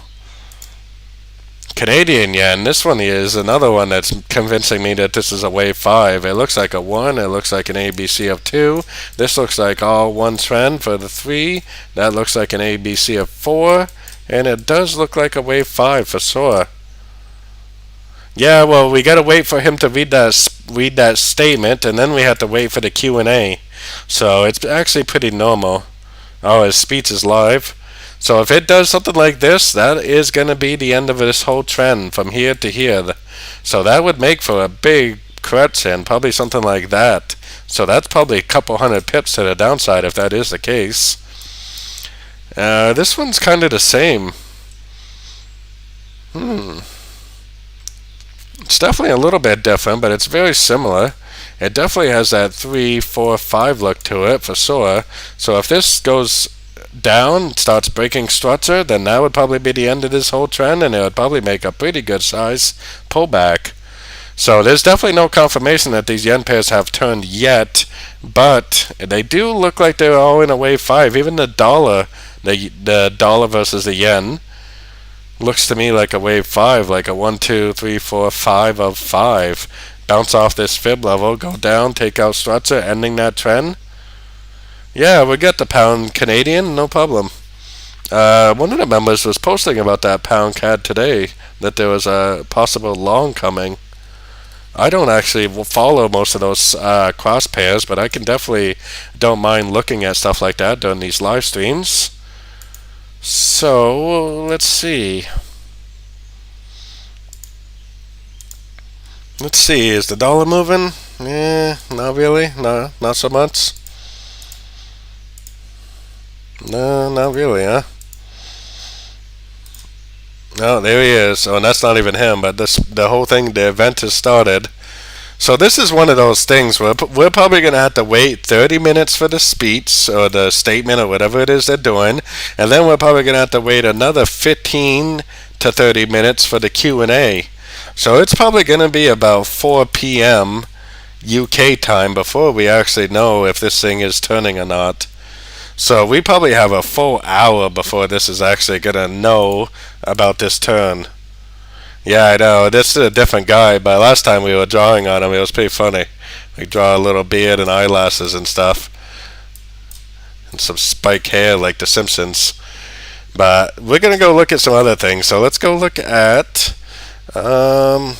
Canadian yen, this one is another one that's convincing me that this is a wave 5. It looks like a 1, it looks like an ABC of 2. This looks like all one trend for the 3. That looks like an ABC of 4. And it does look like a wave 5 for sure. Yeah, well, we gotta wait for him to read that statement, and then we have to wait for the Q&A. So it's actually pretty normal. Oh, his speech is live. So if it does something like this, that is gonna be the end of this whole trend from here to here. So that would make for a big correction, probably something like that. So that's probably a couple hundred pips to the downside if that is the case. This one's kind of the same. It's definitely a little bit different, but it's very similar. It definitely has that 3, 4, 5 look to it for sure. So if this goes down, starts breaking structure, then that would probably be the end of this whole trend, and it would probably make a pretty good size pullback. So there's definitely no confirmation that these yen pairs have turned yet, but they do look like they're all in a wave 5. Even the dollar, the dollar versus the yen, looks to me like a wave 5, like a 1, 2, 3, 4, 5 of 5. Bounce off this fib level, go down, take out structure, ending that trend. Yeah, we got the pound Canadian, no problem. One of the members was posting about that pound CAD today, that there was a possible long coming. I don't actually follow most of those cross pairs, but I can definitely don't mind looking at stuff like that during these live streams. So, let's see. Let's see, is the dollar moving? Not really. No, not so much. No, not really, huh? No, there he is. Oh, and that's not even him, but the whole thing, the event has started. So this is one of those things where we're probably going to have to wait 30 minutes for the speech or the statement or whatever it is they're doing, and then we're probably going to have to wait another 15 to 30 minutes for the Q&A. So it's probably going to be about 4 p.m. UK time before we actually know if this thing is turning or not. So we probably have a full hour before this is actually going to know about this turn. Yeah, I know. This is a different guy, but last time we were drawing on him, it was pretty funny. We draw a little beard and eyelashes and stuff. And some spike hair like The Simpsons. But we're going to go look at some other things. So let's go look at... let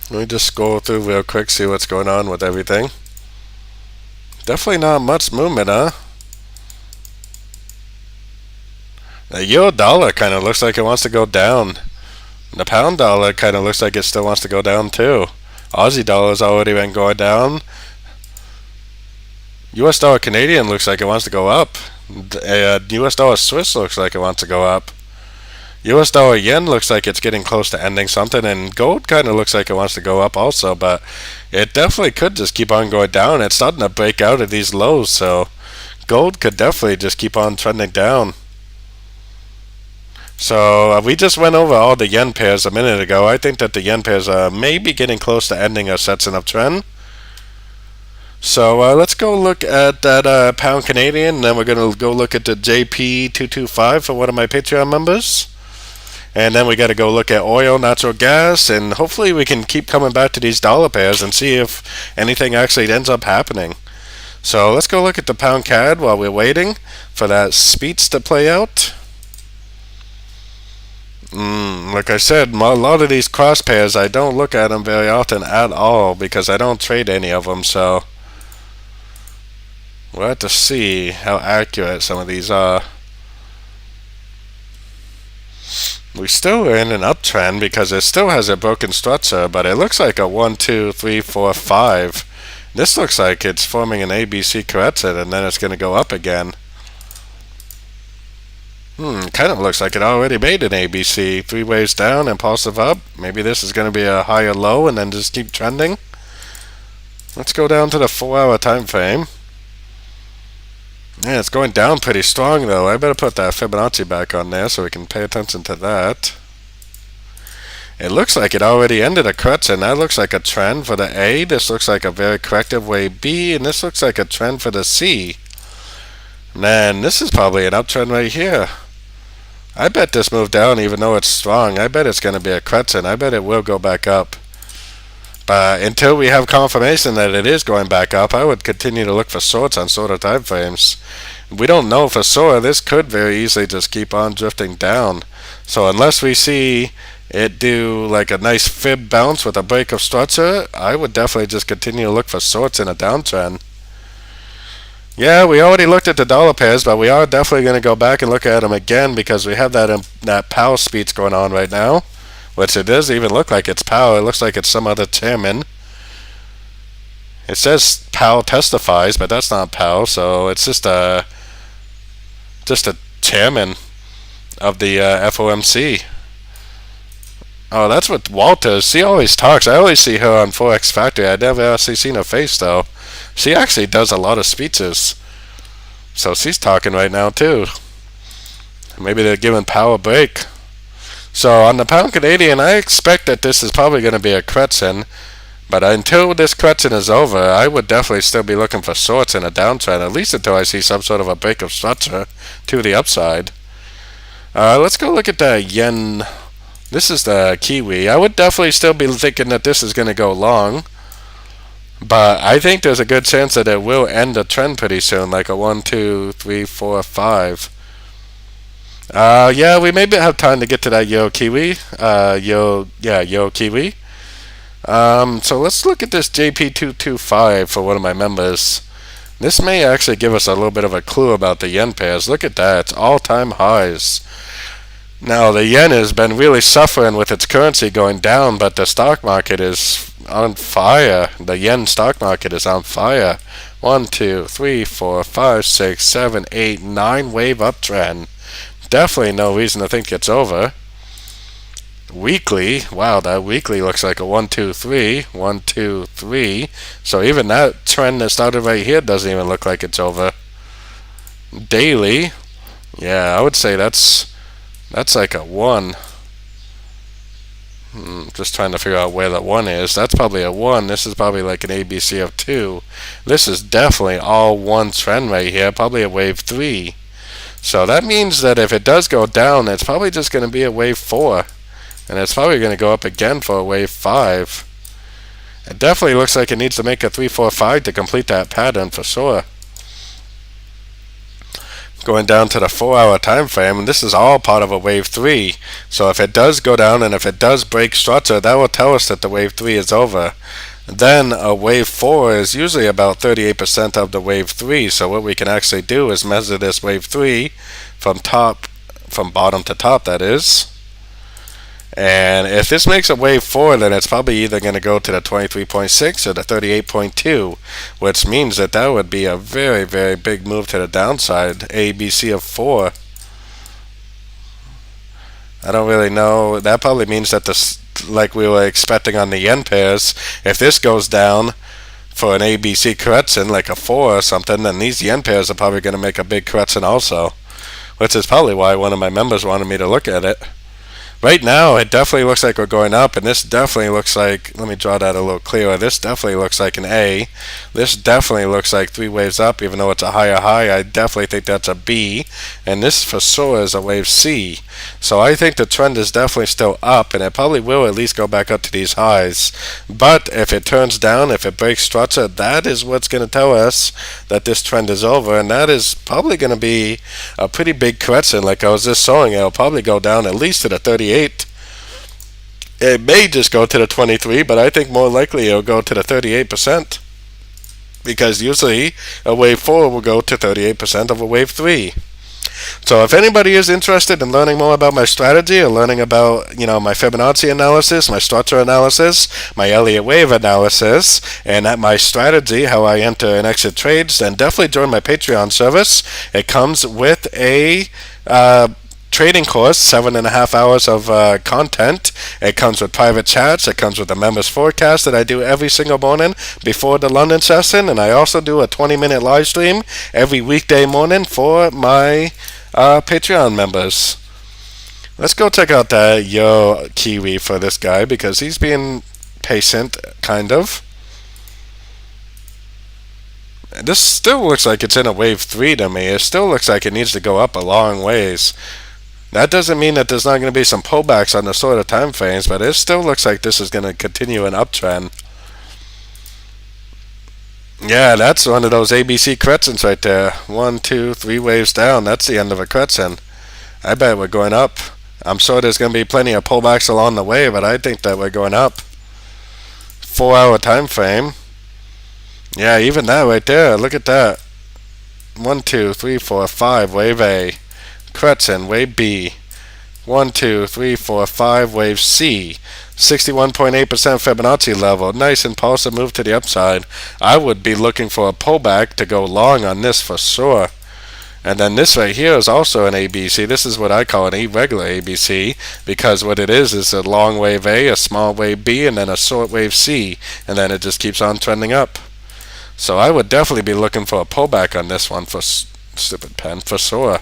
me just scroll through real quick, see what's going on with everything. Definitely not much movement, huh? The euro dollar kind of looks like it wants to go down. The pound dollar kind of looks like it still wants to go down too. Aussie dollar's already been going down. US dollar Canadian looks like it wants to go up. US dollar Swiss looks like it wants to go up. US dollar yen looks like it's getting close to ending something, and gold kind of looks like it wants to go up also, but it definitely could just keep on going down. It's starting to break out of these lows, so gold could definitely just keep on trending down. So we just went over all the yen pairs a minute ago. I think that the yen pairs are maybe getting close to ending a sets of trend. So let's go look at that pound Canadian, and then we're going to go look at the JP225 for one of my Patreon members. And then we got to go look at oil, natural gas, and hopefully we can keep coming back to these dollar pairs and see if anything actually ends up happening. So let's go look at the pound CAD while we're waiting for that speech to play out. Like I said, a lot of these cross pairs, I don't look at them very often at all because I don't trade any of them, so we'll have to see how accurate some of these are. We still are in an uptrend because it still has a broken structure, but it looks like a 1, 2, 3, 4, 5. This looks like it's forming an ABC correction and then it's going to go up again. Kind of looks like it already made an ABC. 3 waves down, impulsive up. Maybe this is going to be a higher low and then just keep trending. Let's go down to the 4-hour time frame. Yeah, it's going down pretty strong though. I better put that Fibonacci back on there so we can pay attention to that. It looks like it already ended a correction. That looks like a trend for the A. This looks like a very corrective wave B, and this looks like a trend for the C. Man, this is probably an uptrend right here. I bet this moved down even though it's strong. I bet it's going to be a correction. I bet it will go back up. But until we have confirmation that it is going back up, I would continue to look for shorts on shorter time frames. We don't know for sure. This could very easily just keep on drifting down. So unless we see it do like a nice fib bounce with a break of structure, I would definitely just continue to look for shorts in a downtrend. Yeah, we already looked at the dollar pairs, but we are definitely going to go back and look at them again because we have that Powell speech going on right now, which it doesn't even look like it's Powell. It looks like it's some other chairman. It says Powell testifies, but that's not Powell, so it's just a chairman of the FOMC. Oh, that's what Walters. She always talks. I always see her on Forex Factory. I never actually seen her face though. She actually does a lot of speeches. So she's talking right now too. Maybe they're giving Powell a break. So on the pound Canadian, I expect that this is probably going to be a correction. But until this correction is over, I would definitely still be looking for shorts in a downtrend, at least until I see some sort of a break of structure to the upside. Let's go look at the yen. This is the Kiwi. I would definitely still be thinking that this is going to go long. But I think there's a good chance that it will end a trend pretty soon, like a 1, 2, 3, 4, 5. Yeah, we maybe have time to get to that Yo-Kiwi. Yo-Kiwi. So let's look at this JP225 for one of my members. This may actually give us a little bit of a clue about the yen pairs. Look at that. It's all-time highs. Now, the yen has been really suffering with its currency going down, but the stock market is on fire. The yen stock market is on fire. 1, 2, 3, 4, 5, 6, 7, 8, 9 wave uptrend. Definitely no reason to think it's over. Weekly, wow, that weekly looks like a 1, 2, 3, 1, 2, 3. So even that trend that started right here doesn't even look like it's over. Daily, yeah, I would say that's like a 1. Just trying to figure out where that 1 is. That's probably a 1. This is probably like an ABC of 2. This is definitely all one trend right here, probably a wave 3. So that means that if it does go down, it's probably just going to be a wave 4. And it's probably going to go up again for a wave 5. It definitely looks like it needs to make a 3, 4, 5 to complete that pattern for sure. Going down to the 4-hour time frame, and this is all part of a wave 3. So if it does go down and if it does break structure, that will tell us that the wave 3 is over. Then a wave 4 is usually about 38% of the wave 3. So what we can actually do is measure this wave 3 from bottom to top, that is. And if this makes a wave 4, then it's probably either going to go to the 23.6 or the 38.2, which means that that would be a very, very big move to the downside, ABC of 4. I don't really know. That probably means that this, like we were expecting on the yen pairs, if this goes down for an ABC correction, like a 4 or something, then these yen pairs are probably going to make a big correction also, which is probably why one of my members wanted me to look at it. Right now, it definitely looks like we're going up, and this definitely looks like, let me draw that a little clearer, this definitely looks like an A. This definitely looks like 3 waves up, even though it's a higher high. I definitely think that's a B, and this for sure is a wave C. So I think the trend is definitely still up, and it probably will at least go back up to these highs. But if it turns down, if it breaks structure, that is what's going to tell us that this trend is over, and that is probably going to be a pretty big correction. Like I was just showing, it'll probably go down at least to the 38. It may just go to the 23, but I think more likely it'll go to the 38%, because usually a wave 4 will go to 38% of a wave 3. So if anybody is interested in learning more about my strategy, or learning about, my Fibonacci analysis, my structure analysis, my Elliott wave analysis, and at my strategy, how I enter and exit trades, then definitely join my Patreon service. It comes with a trading course, 7.5 hours of content. It comes with private chats. It comes with a members forecast that I do every single morning before the London session, and I also do a 20-minute live stream every weekday morning for my Patreon members. Let's go check out that Yo-Kiwi for this guy, because he's being patient, kind of. This still looks like it's in a wave 3 to me. It still looks like it needs to go up a long ways. That doesn't mean that there's not going to be some pullbacks on the sort of time frames, but it still looks like this is going to continue an uptrend. Yeah, that's one of those ABC corrections right there. 1, 2, 3 waves down. That's the end of a correction. I bet we're going up. I'm sure there's going to be plenty of pullbacks along the way, but I think that we're going up. 4-hour time frame. Yeah, even that right there. Look at that. 1, 2, 3, 4, 5. Wave A. Correction, wave B. 1, 2, 3, 4, 5, wave C. 61.8% Fibonacci level. Nice impulsive move to the upside. I would be looking for a pullback to go long on this for sure. And then this right here is also an ABC. This is what I call an irregular ABC, because what it is a long wave A, a small wave B, and then a short wave C. And then it just keeps on trending up. So I would definitely be looking for a pullback on this one for stupid pen, for sure.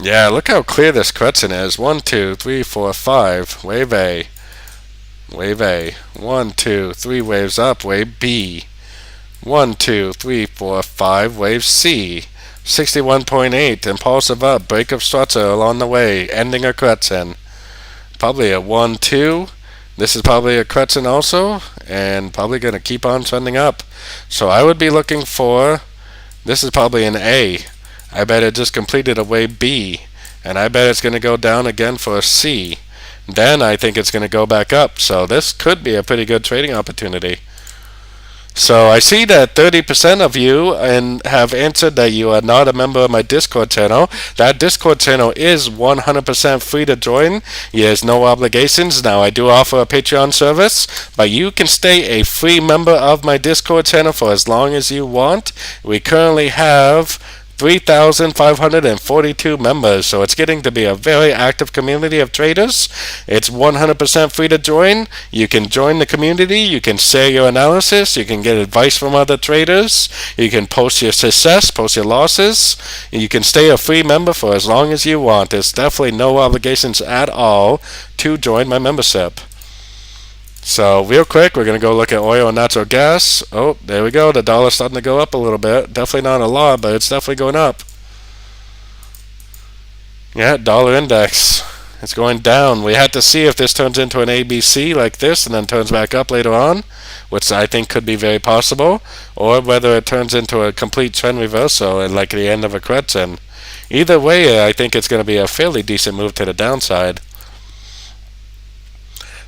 Yeah, look how clear this correction is. 1, 2, 3, 4, 5. Wave A. Wave A. 1, 2, 3 waves up. Wave B. 1, 2, 3, 4, 5. Wave C. 61.8. Impulsive up. Break of structure along the way. Ending a correction. Probably a 1, 2. This is probably a correction also. And probably going to keep on trending up. So I would be looking for... This is probably an A. I bet it just completed a wave B, and I bet it's going to go down again for a C. Then I think it's going to go back up, so this could be a pretty good trading opportunity. So I see that 30% of you have answered that you are not a member of my Discord channel. That Discord channel is 100% free to join. There's no obligations. Now I do offer a Patreon service, but you can stay a free member of my Discord channel for as long as you want. We currently have 3,542 members, so it's getting to be a very active community of traders. It's 100% free to join. You can join the community, you can share your analysis, you can get advice from other traders, you can post your success, post your losses, and you can stay a free member for as long as you want. There's definitely no obligations at all to join my membership. So real quick, we're going to go look at oil and natural gas. Oh, there we go. The dollar's starting to go up a little bit. Definitely not a lot, but it's definitely going up. Yeah, dollar index. It's going down. We have to see if this turns into an ABC like this and then turns back up later on, which I think could be very possible, or whether it turns into a complete trend reversal at like the end of a correction. Either way, I think it's going to be a fairly decent move to the downside.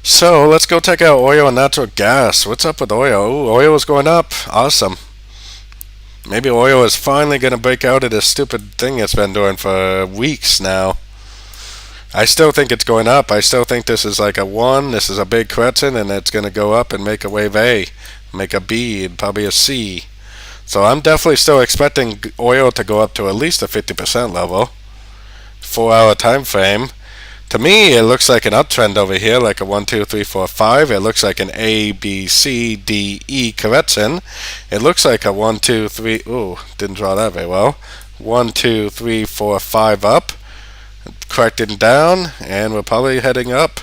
So let's go check out oil and natural gas. What's up with oil? Ooh, oil is going up. Awesome. Maybe oil is finally going to break out of this stupid thing it's been doing for weeks now. I still think it's going up. I still think this is like a 1. This is a big correction, and it's going to go up and make a wave A, make a B, and probably a C. So I'm definitely still expecting oil to go up to at least a 50% level. 4-hour time frame. To me, it looks like an uptrend over here, like a 1, 2, 3, 4, 5. It looks like an A, B, C, D, E correction. It looks like a 1, 2, 3. Ooh, didn't draw that very well. 1, 2, 3, 4, 5 up. Correcting down, and we're probably heading up.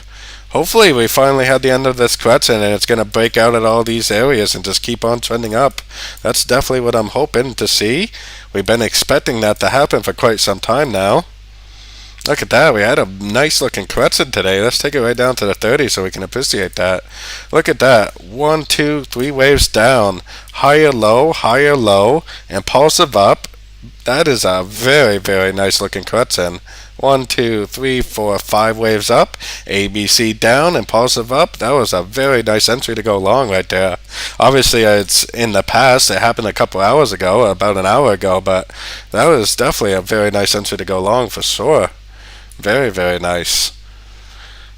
Hopefully, we finally had the end of this correction, and it's going to break out at all these areas and just keep on trending up. That's definitely what I'm hoping to see. We've been expecting that to happen for quite some time now. Look at that. We had a nice looking correction today. Let's take it right down to the 30 so we can appreciate that. Look at that. 1, 2, 3 waves down. Higher low, impulsive up. That is a very, very nice looking correction. 1, 2, 3, 4, 5 waves up. A, B, C down, impulsive up. That was a very nice entry to go long right there. Obviously, it's in the past. It happened a couple hours ago, about an hour ago, but that was definitely a very nice entry to go long for sure. Very, very nice.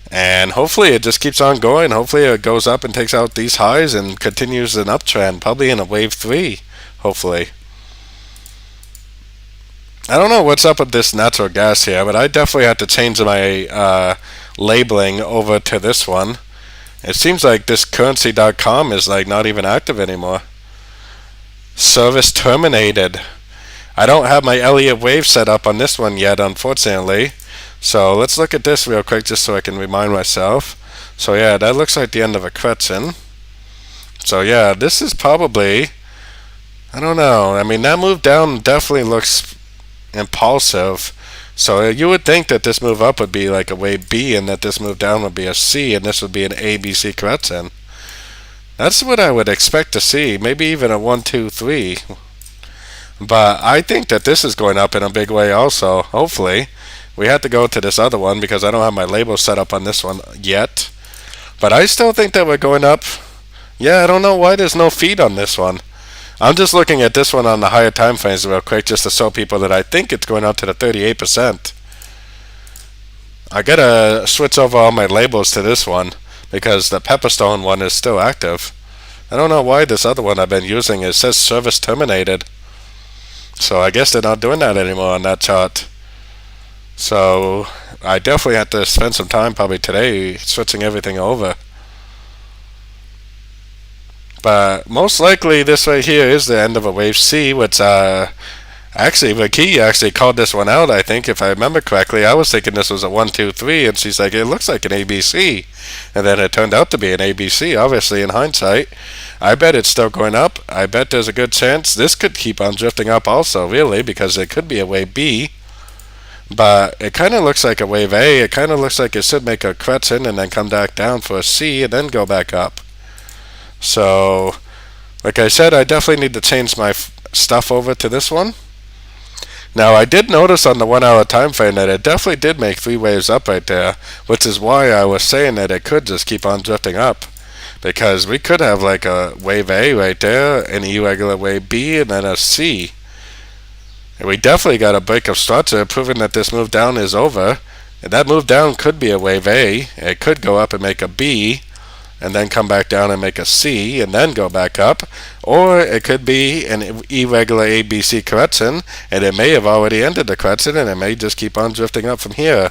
And hopefully it just keeps on going. Hopefully it goes up and takes out these highs and continues an uptrend, probably in a wave 3, hopefully. I don't know what's up with this natural gas here, but I definitely have to change my labeling over to this one. It seems like this currency.com is like not even active anymore. Service terminated. I don't have my Elliott wave set up on this one yet, unfortunately. So let's look at this real quick just so I can remind myself. So yeah, that looks like the end of a correction. So yeah, this is probably, I don't know. I mean, that move down definitely looks impulsive. So you would think that this move up would be like a wave B and that this move down would be a C and this would be an ABC correction. That's what I would expect to see. Maybe even a 1, 2, 3. But I think that this is going up in a big way also, hopefully. We had to go to this other one because I don't have my label set up on this one yet. But I still think that we're going up. Yeah, I don't know why there's no feed on this one. I'm just looking at this one on the higher time frames real quick just to show people that I think it's going up to the 38%. I gotta switch over all my labels to this one because the Pepperstone one is still active. I don't know why this other one I've been using, it says service terminated. So I guess they're not doing that anymore on that chart. So I definitely have to spend some time probably today switching everything over. But most likely this right here is the end of a wave C, which actually Vicky actually called this one out, I think, if I remember correctly. I was thinking this was a 1, 2, 3, and she's like, it looks like an ABC. And then it turned out to be an ABC, obviously, in hindsight. I bet it's still going up. I bet there's a good chance this could keep on drifting up also, really, because it could be a wave B. But it kind of looks like a wave A. It kind of looks like it should make a correction and then come back down for a C and then go back up. So, like I said, I definitely need to change my stuff over to this one. Now, I did notice on the 1 hour time frame that it definitely did make 3 waves up right there, which is why I was saying that it could just keep on drifting up. Because we could have like a wave A right there, an irregular wave B, and then a C. And we definitely got a break of structure proving that this move down is over. And that move down could be a wave A. It could go up and make a B, and then come back down and make a C, and then go back up. Or it could be an irregular ABC correction, and it may have already ended the correction, and it may just keep on drifting up from here.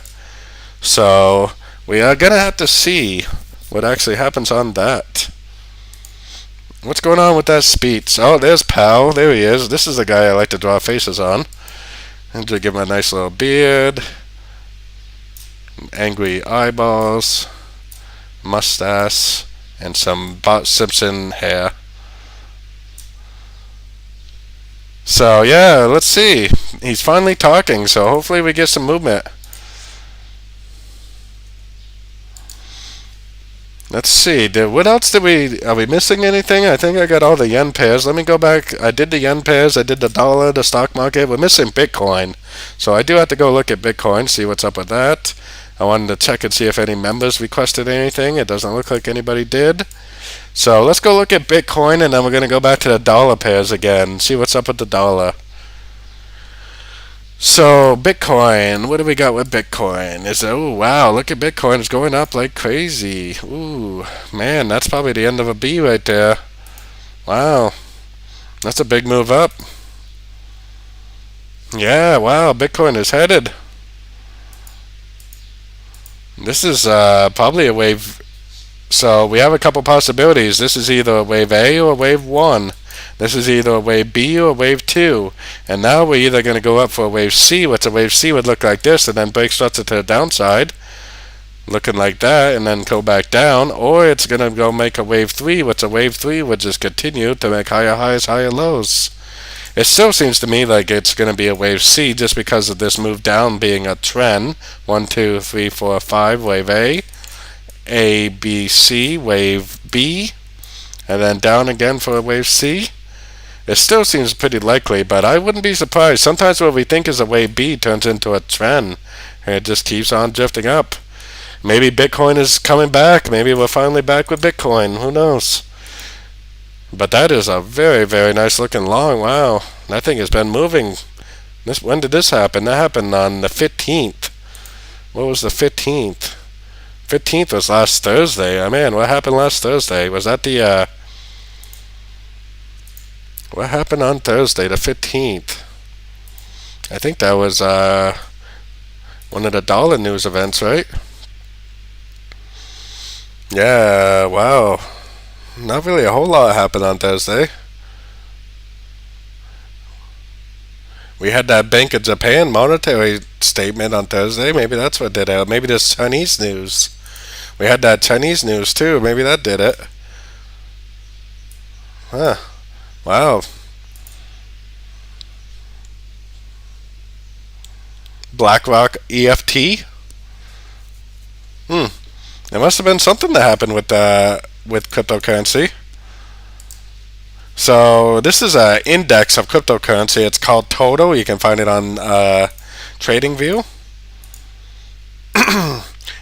So we are going to have to see what actually happens on that. What's going on with that speech? Oh, there's Pal. There he is. This is the guy I like to draw faces on. And to give him a nice little beard. Angry eyeballs. Mustache. And some Bart Simpson hair. So, yeah, let's see. He's finally talking, so hopefully we get some movement. Let's see. What else did we... Are we missing anything? I think I got all the yen pairs. Let me go back. I did the yen pairs. I did the dollar, the stock market. We're missing Bitcoin. So I do have to go look at Bitcoin, see what's up with that. I wanted to check and see if any members requested anything. It doesn't look like anybody did. So let's go look at Bitcoin, and then we're going to go back to the dollar pairs again. See what's up with the dollar. So, Bitcoin, what do we got with Bitcoin? Oh, wow, look at Bitcoin, it's going up like crazy. Ooh, man, that's probably the end of a B right there. Wow. That's a big move up. Yeah, wow, Bitcoin is headed. This is probably a wave. So we have a couple possibilities. This is either a wave A or a wave 1. This is either a wave B or a wave 2. And now we're either going to go up for a wave C, which a wave C would look like this, and then break structure to the downside, looking like that, and then go back down. Or it's going to go make a wave 3, which a wave 3 would just continue to make higher highs, higher lows. It still seems to me like it's going to be a wave C just because of this move down being a trend. 1, 2, 3, 4, 5, wave A, B, C, wave B, and then down again for a wave C. It still seems pretty likely, but I wouldn't be surprised. Sometimes what we think is a wave B turns into a trend, and it just keeps on drifting up. Maybe Bitcoin is coming back. Maybe we're finally back with Bitcoin. Who knows? But that is a very, very nice looking long. Wow, that thing has been moving. When did this happen? That happened on the 15th. What was the 15th? 15th was last Thursday. Oh man, what happened last Thursday? Was that the what happened on Thursday, the 15th? I think that was one of the dollar news events, right? Yeah, wow. Not really a whole lot happened on Thursday. We had that Bank of Japan monetary statement on Thursday. Maybe that's what did it. Maybe this Chinese news. We had that Chinese news too. Maybe that did it. Huh. Wow. BlackRock EFT. There must have been something that happened with cryptocurrency. So this is an index of cryptocurrency. It's called Total. You can find it on TradingView.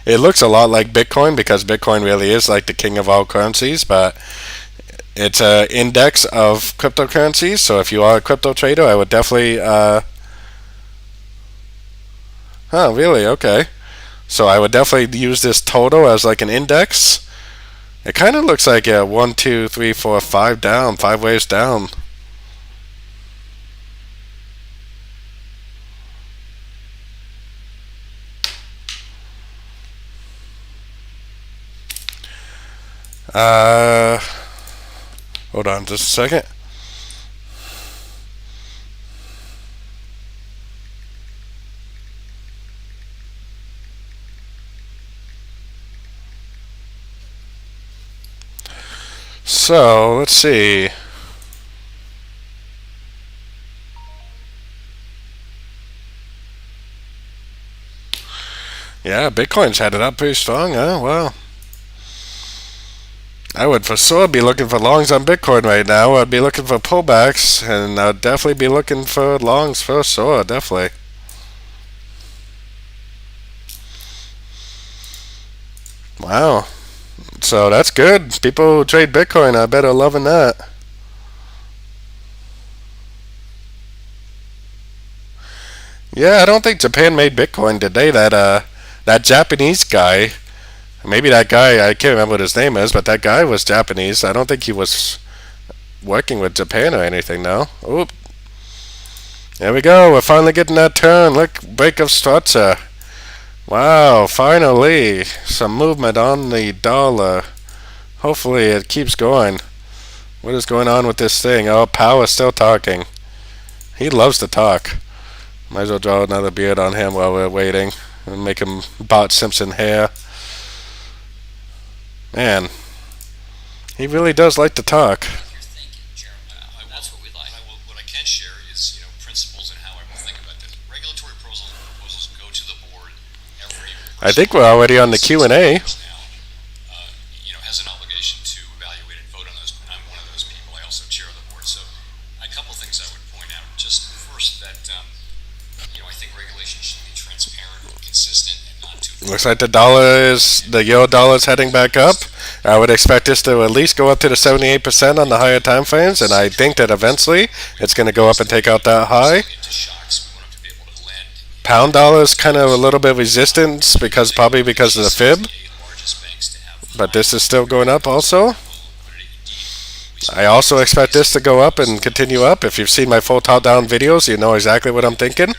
It looks a lot like Bitcoin because Bitcoin really is like the king of all currencies, but it's an index of cryptocurrencies. So if you are a crypto trader, I would definitely. Really? Okay. So I would definitely use this Total as like an index. It kind of looks like 1, 2, 3, 4, 5 down, 5 waves down. Hold on just a second. So, let's see. Yeah, Bitcoin's headed up pretty strong, huh? Wow. I would for sure be looking for longs on Bitcoin right now. I'd be looking for pullbacks, and I'd definitely be looking for longs for sure, definitely. Wow. So that's good. People who trade Bitcoin, I bet are loving that. Yeah, I don't think Japan made Bitcoin, did they? That Japanese guy, maybe that guy, I can't remember what his name is, but that guy was Japanese. I don't think he was working with Japan or anything, no. Oop. There we go. We're finally getting that turn. Look, break of structure. Wow, finally. Some movement on the dollar. Hopefully it keeps going. What is going on with this thing? Oh, Powell is still talking. He loves to talk. Might as well draw another beard on him while we're waiting. And make him Bart Simpson hair. Man. He really does like to talk. What I can share is, principles and how I will think about this. Regulatory proposals go to the board every. I think we're already on the Q&A. Now, has an obligation to evaluate and vote on those. I'm one of those people. I also chair the board. So, a couple things I would point out. Just first that, I think regulation should be transparent and consistent and not too. Looks like the euro dollar is heading back up. I would expect this to at least go up to the 78% on the higher time frames, and I think that eventually it's going to go up and take out that high. Pound dollar is kind of a little bit resistance probably because of the fib, but this is still going up also. I also expect this to go up and continue up. If you've seen my full top down videos, you know exactly what I'm thinking.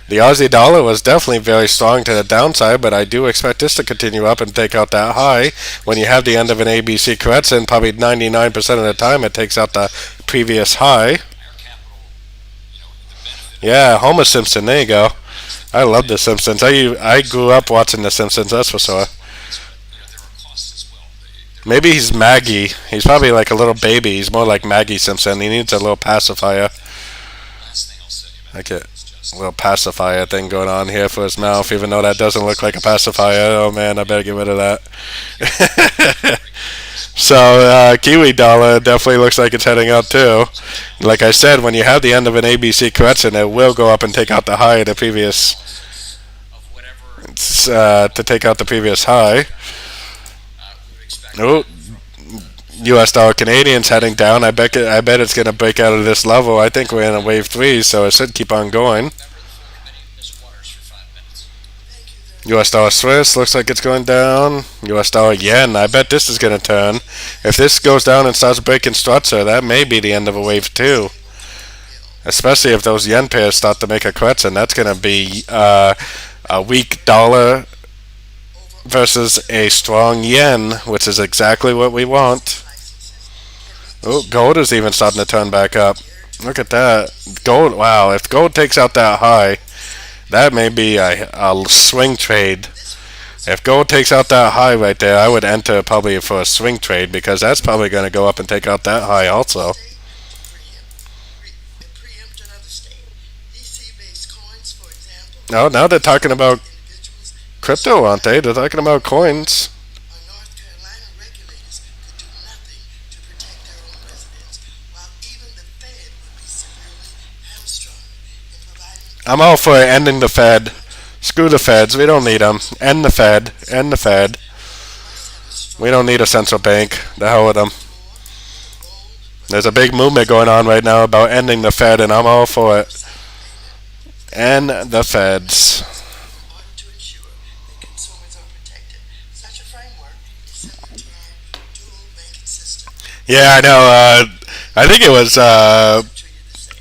The Aussie dollar was definitely very strong to the downside, but I do expect this to continue up and take out that high. When you have the end of an ABC correction, probably 99% of the time it takes out the previous high. Yeah, Homer Simpson, there you go. I love The Simpsons. I grew up watching The Simpsons, that's for sure. Maybe he's Maggie. He's probably like a little baby. He's more like Maggie Simpson. He needs a little pacifier. Like a little pacifier thing going on here for his mouth, even though that doesn't look like a pacifier. Oh man, I better get rid of that. So Kiwi dollar definitely looks like it's heading up too. Like I said, when you have the end of an ABC correction, it will go up and take out the high of the previous. To take out the previous high. Oh, U.S. dollar Canadian's heading down. I bet it's going to break out of this level. I think we're in a wave 3, so it should keep on going. U.S. dollar Swiss looks like it's going down. U.S. dollar Yen, I bet this is going to turn. If this goes down and starts breaking structure, that may be the end of a wave 2. Especially if those yen pairs start to make a correction. That's going to be a weak dollar versus a strong yen, which is exactly what we want. Oh, gold is even starting to turn back up. Look at that. Gold, wow, if gold takes out that high, that may be a swing trade. If gold takes out that high right there, I would enter probably for a swing trade because that's probably going to go up and take out that high also. Oh, now they're talking about crypto, aren't they? They're talking about coins. I'm all for ending the Fed. Screw the Feds. We don't need them. End the Fed. End the Fed. We don't need a central bank. The hell with them. There's a big movement going on right now about ending the Fed, and I'm all for it. End the Feds. Yeah, I know. I think it was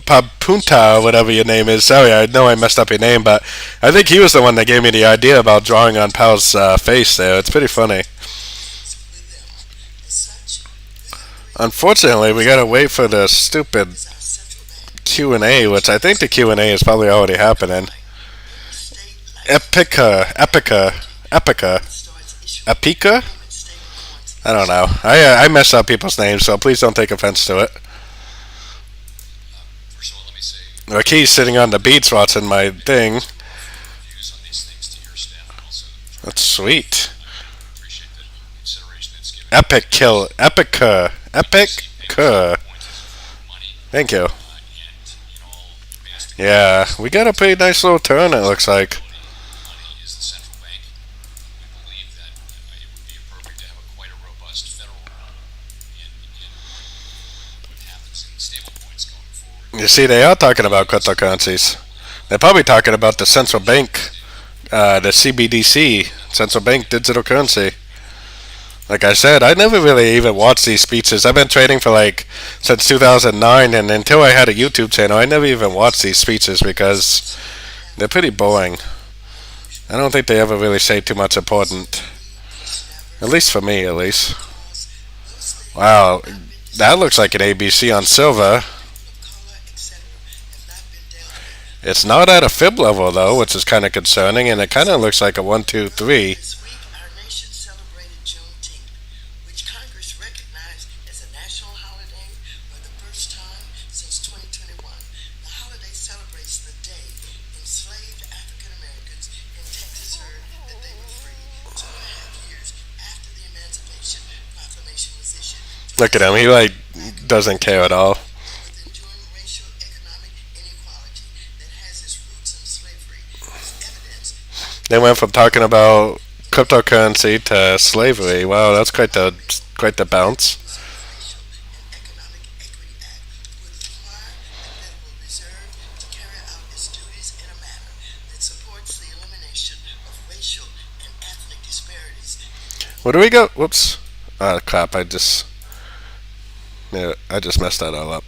Papunta, or whatever your name is. Sorry, I know I messed up your name, but I think he was the one that gave me the idea about drawing on Powell's face there. It's pretty funny. Unfortunately, we gotta wait for the stupid Q&A, which I think the Q&A is probably already happening. Epica. I don't know. I mess up people's names, so please don't take offense to it. Rakey's sitting on the beach watching my thing. That's sweet. Epica. Thank you. Yeah, we got a pretty nice little turn, it looks like. You see, they are talking about cryptocurrencies. They're probably talking about the central bank, the CBDC, central bank digital currency. Like I said, I never really even watched these speeches. I've been trading for since 2009, and until I had a YouTube channel, I never even watched these speeches because they're pretty boring. I don't think they ever really say too much important. At least for me, at least. Wow, that looks like an ABC on silver. It's not at a fib level though, which is kind of concerning, and it kind of looks like a 1, 2, 3. Look at him, he doesn't care at all. They went from talking about cryptocurrency to slavery. Wow, that's quite the bounce. Where do we go? Whoops. Ah, crap, I just... Yeah, I just messed that all up.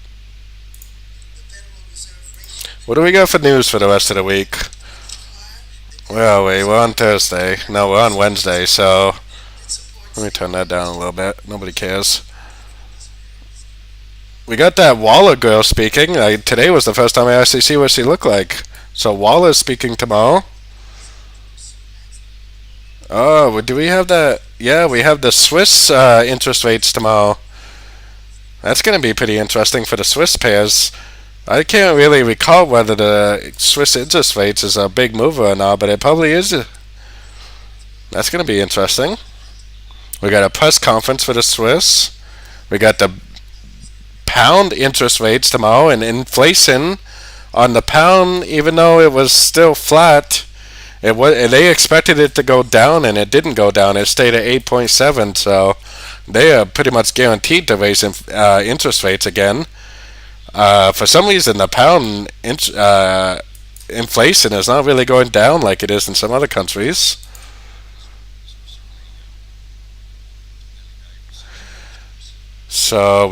What do we got for news for the rest of the week? Well, we're on Thursday. No, we're on Wednesday, so let me turn that down a little bit. Nobody cares. We got that Waller girl speaking. Today was the first time I actually see what she looked like. So Waller's speaking tomorrow. Oh, do we have that? Yeah, we have the Swiss interest rates tomorrow. That's going to be pretty interesting for the Swiss pairs. I can't really recall whether the Swiss interest rates is a big mover or not, but it probably is. That's going to be interesting. We got a press conference for the Swiss. We got the pound interest rates tomorrow, and inflation on the pound, even though it was still flat, they expected it to go down, and it didn't go down. It stayed at 8.7, so they are pretty much guaranteed to raise interest rates again. For some reason, the pound inflation is not really going down like it is in some other countries. So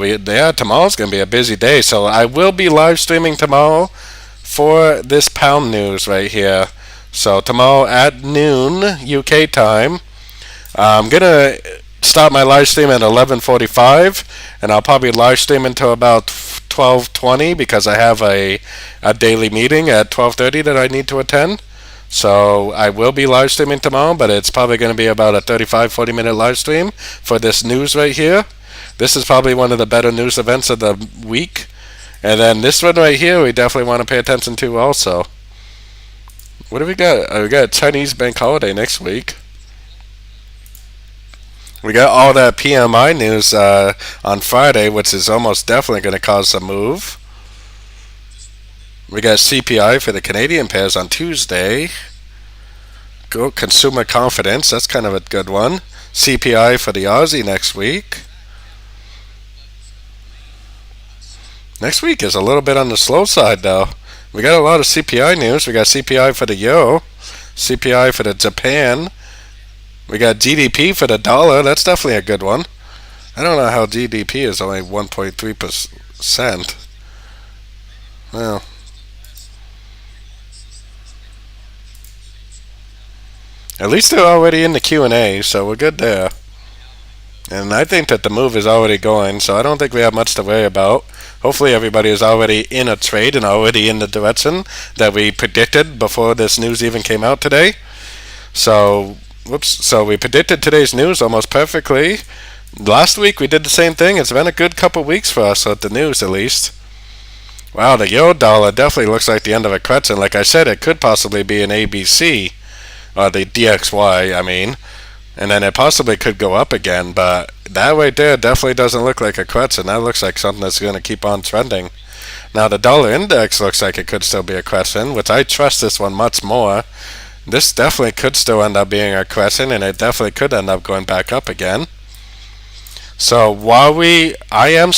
tomorrow's going to be a busy day. So I will be live streaming tomorrow for this pound news right here. So tomorrow at noon UK time, I'm going to start my live stream at 11:45, and I'll probably live stream until about 12:20 because I have a daily meeting at 12:30 that I need to attend. So I will be live streaming tomorrow, but it's probably going to be about a 35-40 minute live stream for this news right here. This is probably one of the better news events of the week. And then this one right here, we definitely want to pay attention to also. What do we got? We got a Chinese bank holiday next week. We got all that PMI news on Friday, which is almost definitely going to cause some move. We got CPI for the Canadian pairs on Tuesday. Go consumer confidence, that's kind of a good one. CPI for the Aussie next week. Next week is a little bit on the slow side, though. We got a lot of CPI news. We got CPI for the Euro, CPI for the Japan. We got GDP for the dollar. That's definitely a good one. I don't know how GDP is only 1.3%. Well, at least they're already in the Q&A, so we're good there. And I think that the move is already going, so I don't think we have much to worry about. Hopefully everybody is already in a trade and already in the direction that we predicted before this news even came out today. So we predicted today's news almost perfectly. Last week we did the same thing. It's been a good couple weeks for us at the news, at least. Wow, the Euro dollar definitely looks like the end of a correction. Like I said, it could possibly be an ABC, or the DXY, I mean. And then it possibly could go up again, but that right there definitely doesn't look like a correction. That looks like something that's going to keep on trending. Now the dollar index looks like it could still be a correction, which I trust this one much more. This definitely could still end up being a correction, and it definitely could end up going back up again. So while I am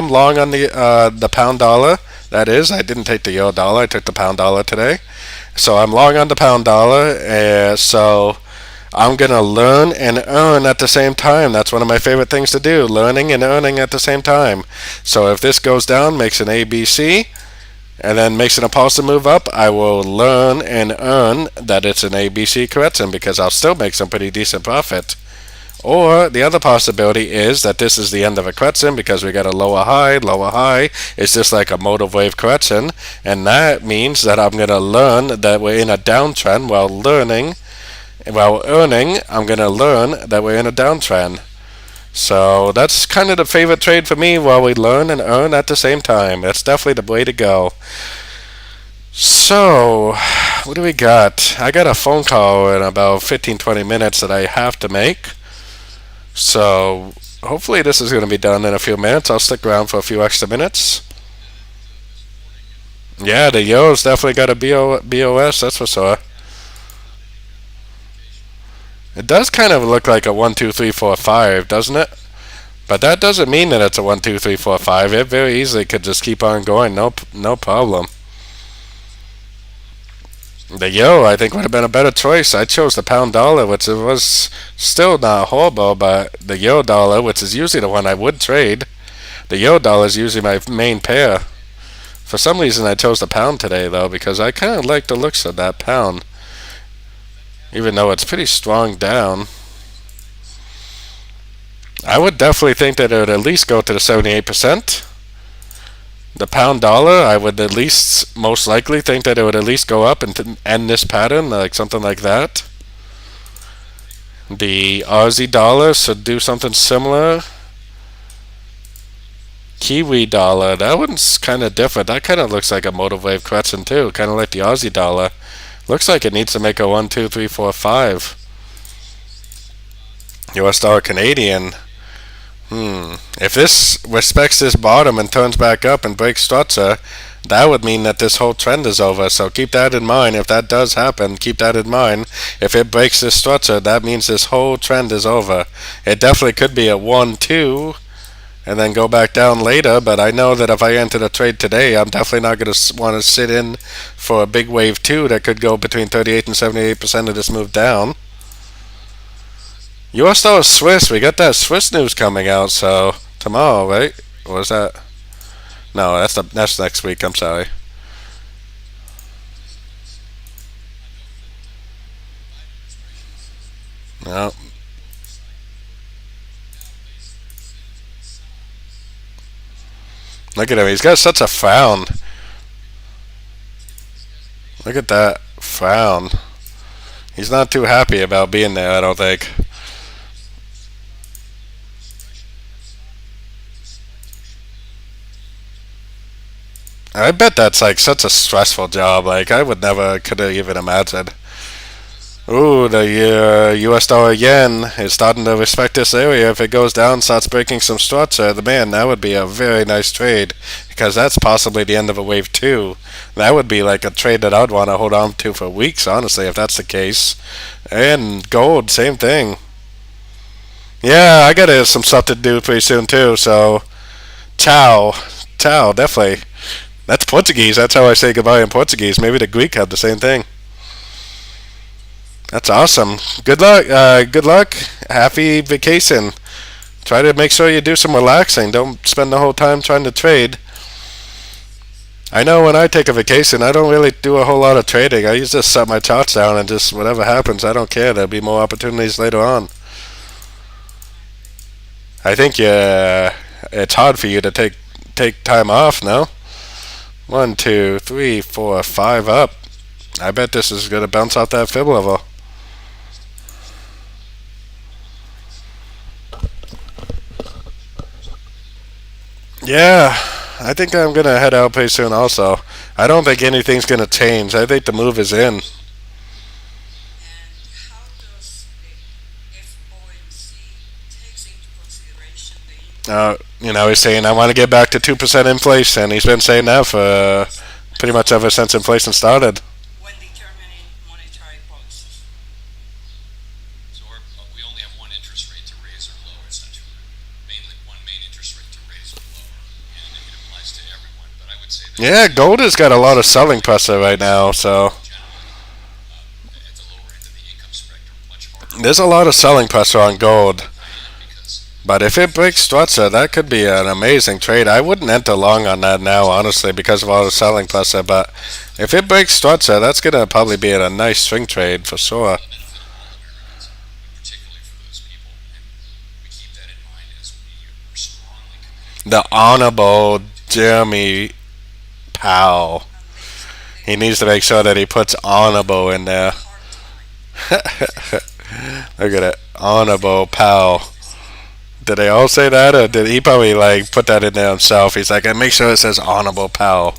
long on the pound dollar. That is, I didn't take the euro dollar. I took the pound dollar today. So I'm long on the pound dollar. So I'm going to learn and earn at the same time. That's one of my favorite things to do, learning and earning at the same time. So if this goes down, makes an ABC, and then makes an impulsive move up, I will learn and earn that it's an ABC correction because I'll still make some pretty decent profit. Or the other possibility is that this is the end of a correction because we got a lower high. Lower high is just like a motive wave correction, and that means that I'm going to learn that we're in a downtrend while earning, I'm going to learn that we're in a downtrend. So that's kind of the favorite trade for me, while we learn and earn at the same time. That's definitely the way to go. So, what do we got? I got a phone call in about 15-20 minutes that I have to make. So, hopefully this is going to be done in a few minutes. I'll stick around for a few extra minutes. Yeah, the Yo's definitely got a BOS, that's for sure. It does kind of look like a 1, 2, 3, 4, 5, doesn't it? But that doesn't mean that it's a 1, 2, 3, 4, 5. It very easily could just keep on going, no problem. The Yo, I think, would have been a better choice. I chose the pound dollar, which was still not horrible, but the Yo dollar, which is usually the one I would trade. The euro dollar is usually my main pair. For some reason, I chose the pound today, though, because I kind of like the looks of that pound, even though it's pretty strong down. I would definitely think that it would at least go to the 78%. The pound dollar, I would at least most likely think that it would at least go up and end this pattern, like something like that. The Aussie dollar should do something similar. Kiwi dollar, that one's kind of different. That kind of looks like a motor wave correction too, kind of like the Aussie dollar. Looks like it needs to make a 1, 2, 3, 4, 5. US dollar Canadian. If this respects this bottom and turns back up and breaks structure, that would mean that this whole trend is over. So keep that in mind. If that does happen, keep that in mind. If it breaks this structure, that means this whole trend is over. It definitely could be a 1, 2, and then go back down later. But I know that if I enter the trade today, I'm definitely not going to want to sit in for a big wave 2 that could go between 38 and 78% of this move down. US dollar Swiss, we got that Swiss news coming out, so tomorrow, right? What was that? No, that's next week. I'm sorry. No. Look at him. He's got such a frown. Look at that frown. He's not too happy about being there, I don't think. I bet that's like such a stressful job. Like I would never could have even imagined. Ooh, the U.S. dollar yen is starting to respect this area. If it goes down, starts breaking some structure, the man, that would be a very nice trade because that's possibly the end of a wave 2. That would be like a trade that I'd want to hold on to for weeks, honestly, if that's the case. And gold, same thing. Yeah, I got some stuff to do pretty soon too. So, ciao, ciao, definitely. That's Portuguese. That's how I say goodbye in Portuguese. Maybe the Greek had the same thing. That's awesome. Good luck. Good luck. Happy vacation. Try to make sure you do some relaxing. Don't spend the whole time trying to trade. I know when I take a vacation, I don't really do a whole lot of trading. I just set my charts down and just whatever happens, I don't care. There'll be more opportunities later on. I think it's hard for you to take time off, no? 1, 2, 3, 4, 5 up. I bet this is going to bounce off that fib level. Yeah, I think I'm going to head out pretty soon also. I don't think anything's going to change. I think the move is in. He's saying, I want to get back to 2% inflation. He's been saying that for pretty much ever since inflation started. So we only have one interest rate to raise or lower. It's not true. Mainly one main interest rate to raise or lower, and it applies to everyone. But I would say that Yeah, gold has got a lot of selling pressure right now, so at the lower end of the income spectrum, much harder there's a lot of selling pressure on gold. because But if it breaks structure, that could be an amazing trade. I wouldn't enter long on that now, honestly, because of all the selling pressure. But if it breaks structure, that's going to probably be a nice swing trade for sure. the benefit of all Americans, particularly for those people, and we keep that in mind as we're strongly committed The Honorable Jeremy Powell. He needs to make sure that he puts honorable in there. Look at it. Honorable Powell. Did they all say that, or did he probably like put that in there himself? He's like, make sure it says honorable Powell.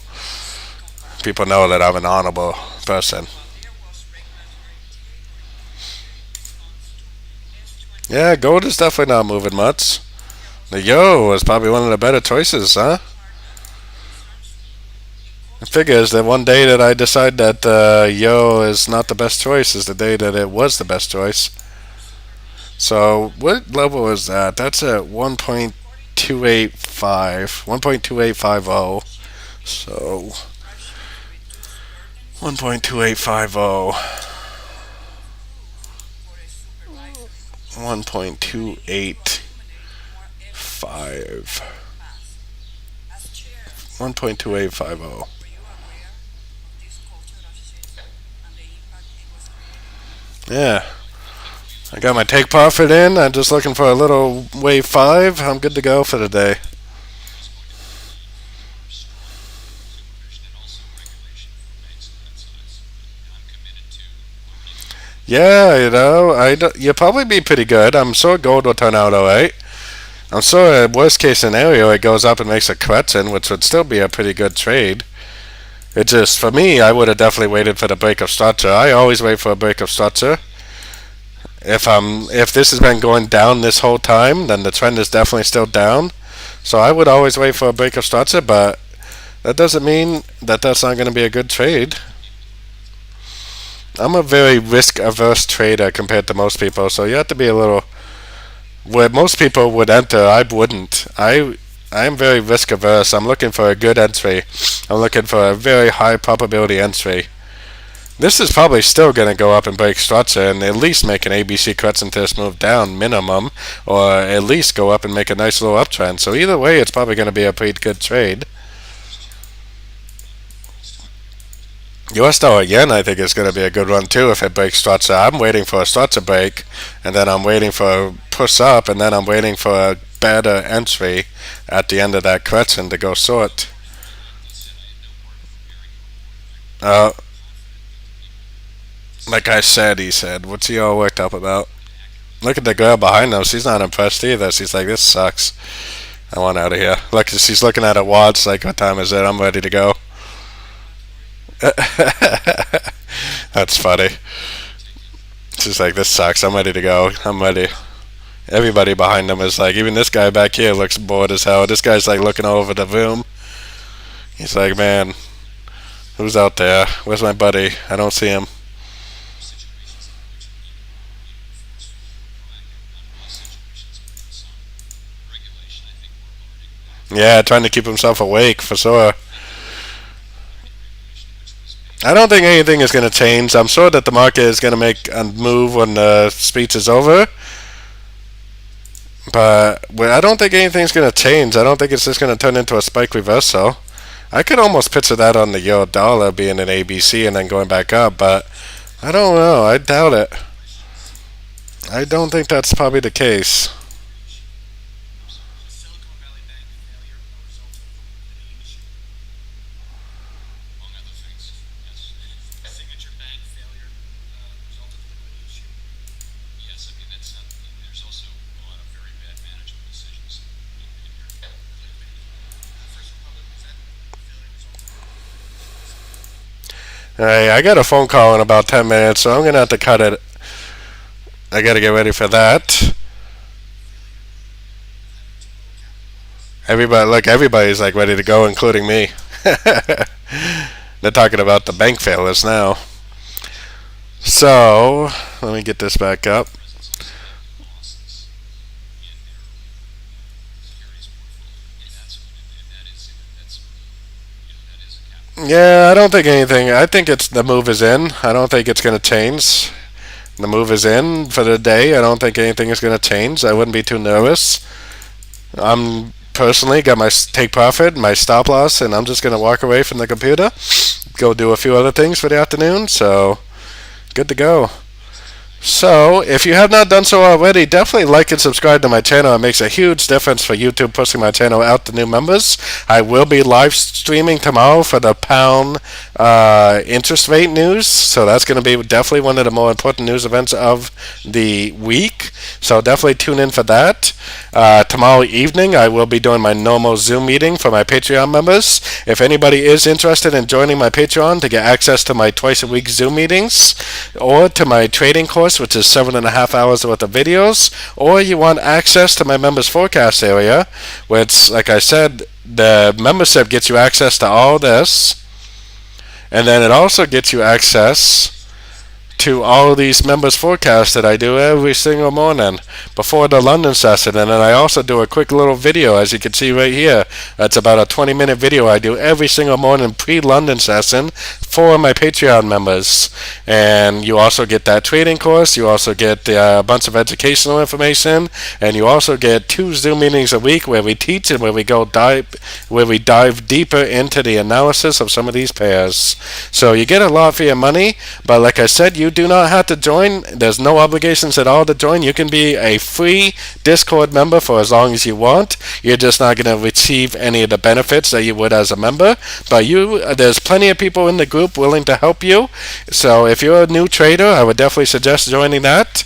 People know that I'm an honorable person. Yeah, gold is definitely not moving much. The Yo is probably one of the better choices, huh? The figure is that one day that I decide that Yo is not the best choice is the day that it was the best choice. So what level is that? That's at 1.285, 1.2850. So 1.2850, 1.285. 1.2850. Yeah. I got my take profit in. I'm just looking for a little wave 5. I'm good to go for the day. Yeah, you'll probably be pretty good. I'm sure gold will turn out alright. I'm sure worst case scenario it goes up and makes a correction, which would still be a pretty good trade. It just, for me, I would have definitely waited for the break of structure. I always wait for a break of structure. If this has been going down this whole time, then the trend is definitely still down. So I would always wait for a break of structure, but that doesn't mean that that's not going to be a good trade. I'm a very risk averse trader compared to most people, so you have to be a little. Where most people would enter, I wouldn't. I'm very risk averse. I'm looking for a good entry. I'm looking for a very high probability entry. This is probably still going to go up and break structure and at least make an ABC correction test move down minimum, or at least go up and make a nice little uptrend. So either way, it's probably going to be a pretty good trade. US dollar yen, I think, is going to be a good one too if it breaks structure. I'm waiting for a structure break, and then I'm waiting for a push up, and then I'm waiting for a better entry at the end of that correction to go short. Like I said, he said, what's he all worked up about? Look at the girl behind him. She's not impressed either. She's like, this sucks. I want out of here. Look, she's looking at her watch like, what time is it? I'm ready to go. That's funny. She's like, this sucks. I'm ready to go. I'm ready. Everybody behind them is like, even this guy back here looks bored as hell. This guy's like looking over the room. He's like, man, who's out there? Where's my buddy? I don't see him. Yeah, trying to keep himself awake for sure. I don't think anything is going to change. I'm sure that the market is going to make a move when the speech is over. But I don't think anything's going to change. I don't think it's just going to turn into a spike reversal. I could almost picture that on the euro dollar being an ABC and then going back up, but I don't know. I doubt it. I don't think that's probably the case. Alright, I got a phone call in about 10 minutes, so I'm going to have to cut it. I got to get ready for that. Everybody's like ready to go, including me. They're talking about the bank failures now. So, let me get this back up. Yeah, I don't think anything. I think the move is in. I don't think it's going to change. The move is in for the day. I don't think anything is going to change. I wouldn't be too nervous. I'm personally got my take profit, my stop loss, and I'm just going to walk away from the computer, go do a few other things for the afternoon. So, good to go. So, if you have not done so already, definitely like and subscribe to my channel. It makes a huge difference for YouTube pushing my channel out to new members. I will be live streaming tomorrow for the pound interest rate news. So that's going to be definitely one of the more important news events of the week. So definitely tune in for that. Tomorrow evening, I will be doing my normal Zoom meeting for my Patreon members. If anybody is interested in joining my Patreon to get access to my twice a week Zoom meetings or to my trading course, which is 7.5 hours worth of videos, or you want access to my members forecast area, which, like I said, the membership gets you access to all this, and then it also gets you access to all of these members forecasts that I do every single morning before the London session. And then I also do a quick little video, as you can see right here. That's about a 20-minute video I do every single morning pre-London session for my Patreon members. And you also get that trading course. You also get a bunch of educational information, and you also get 2 Zoom meetings a week where we teach and where we dive deeper into the analysis of some of these pairs. So you get a lot for your money, but like I said, you do not have to join. There's no obligations at all to join. You can be a free Discord member for as long as you want. You're just not going to receive any of the benefits that you would as a member, but there's plenty of people in the group willing to help you. So if you're a new trader, I would definitely suggest joining that.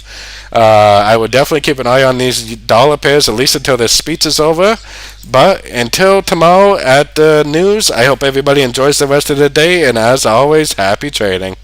I would definitely keep an eye on these dollar pairs at least until this speech is over. But until tomorrow at the news, I hope everybody enjoys the rest of the day, and as always, happy trading.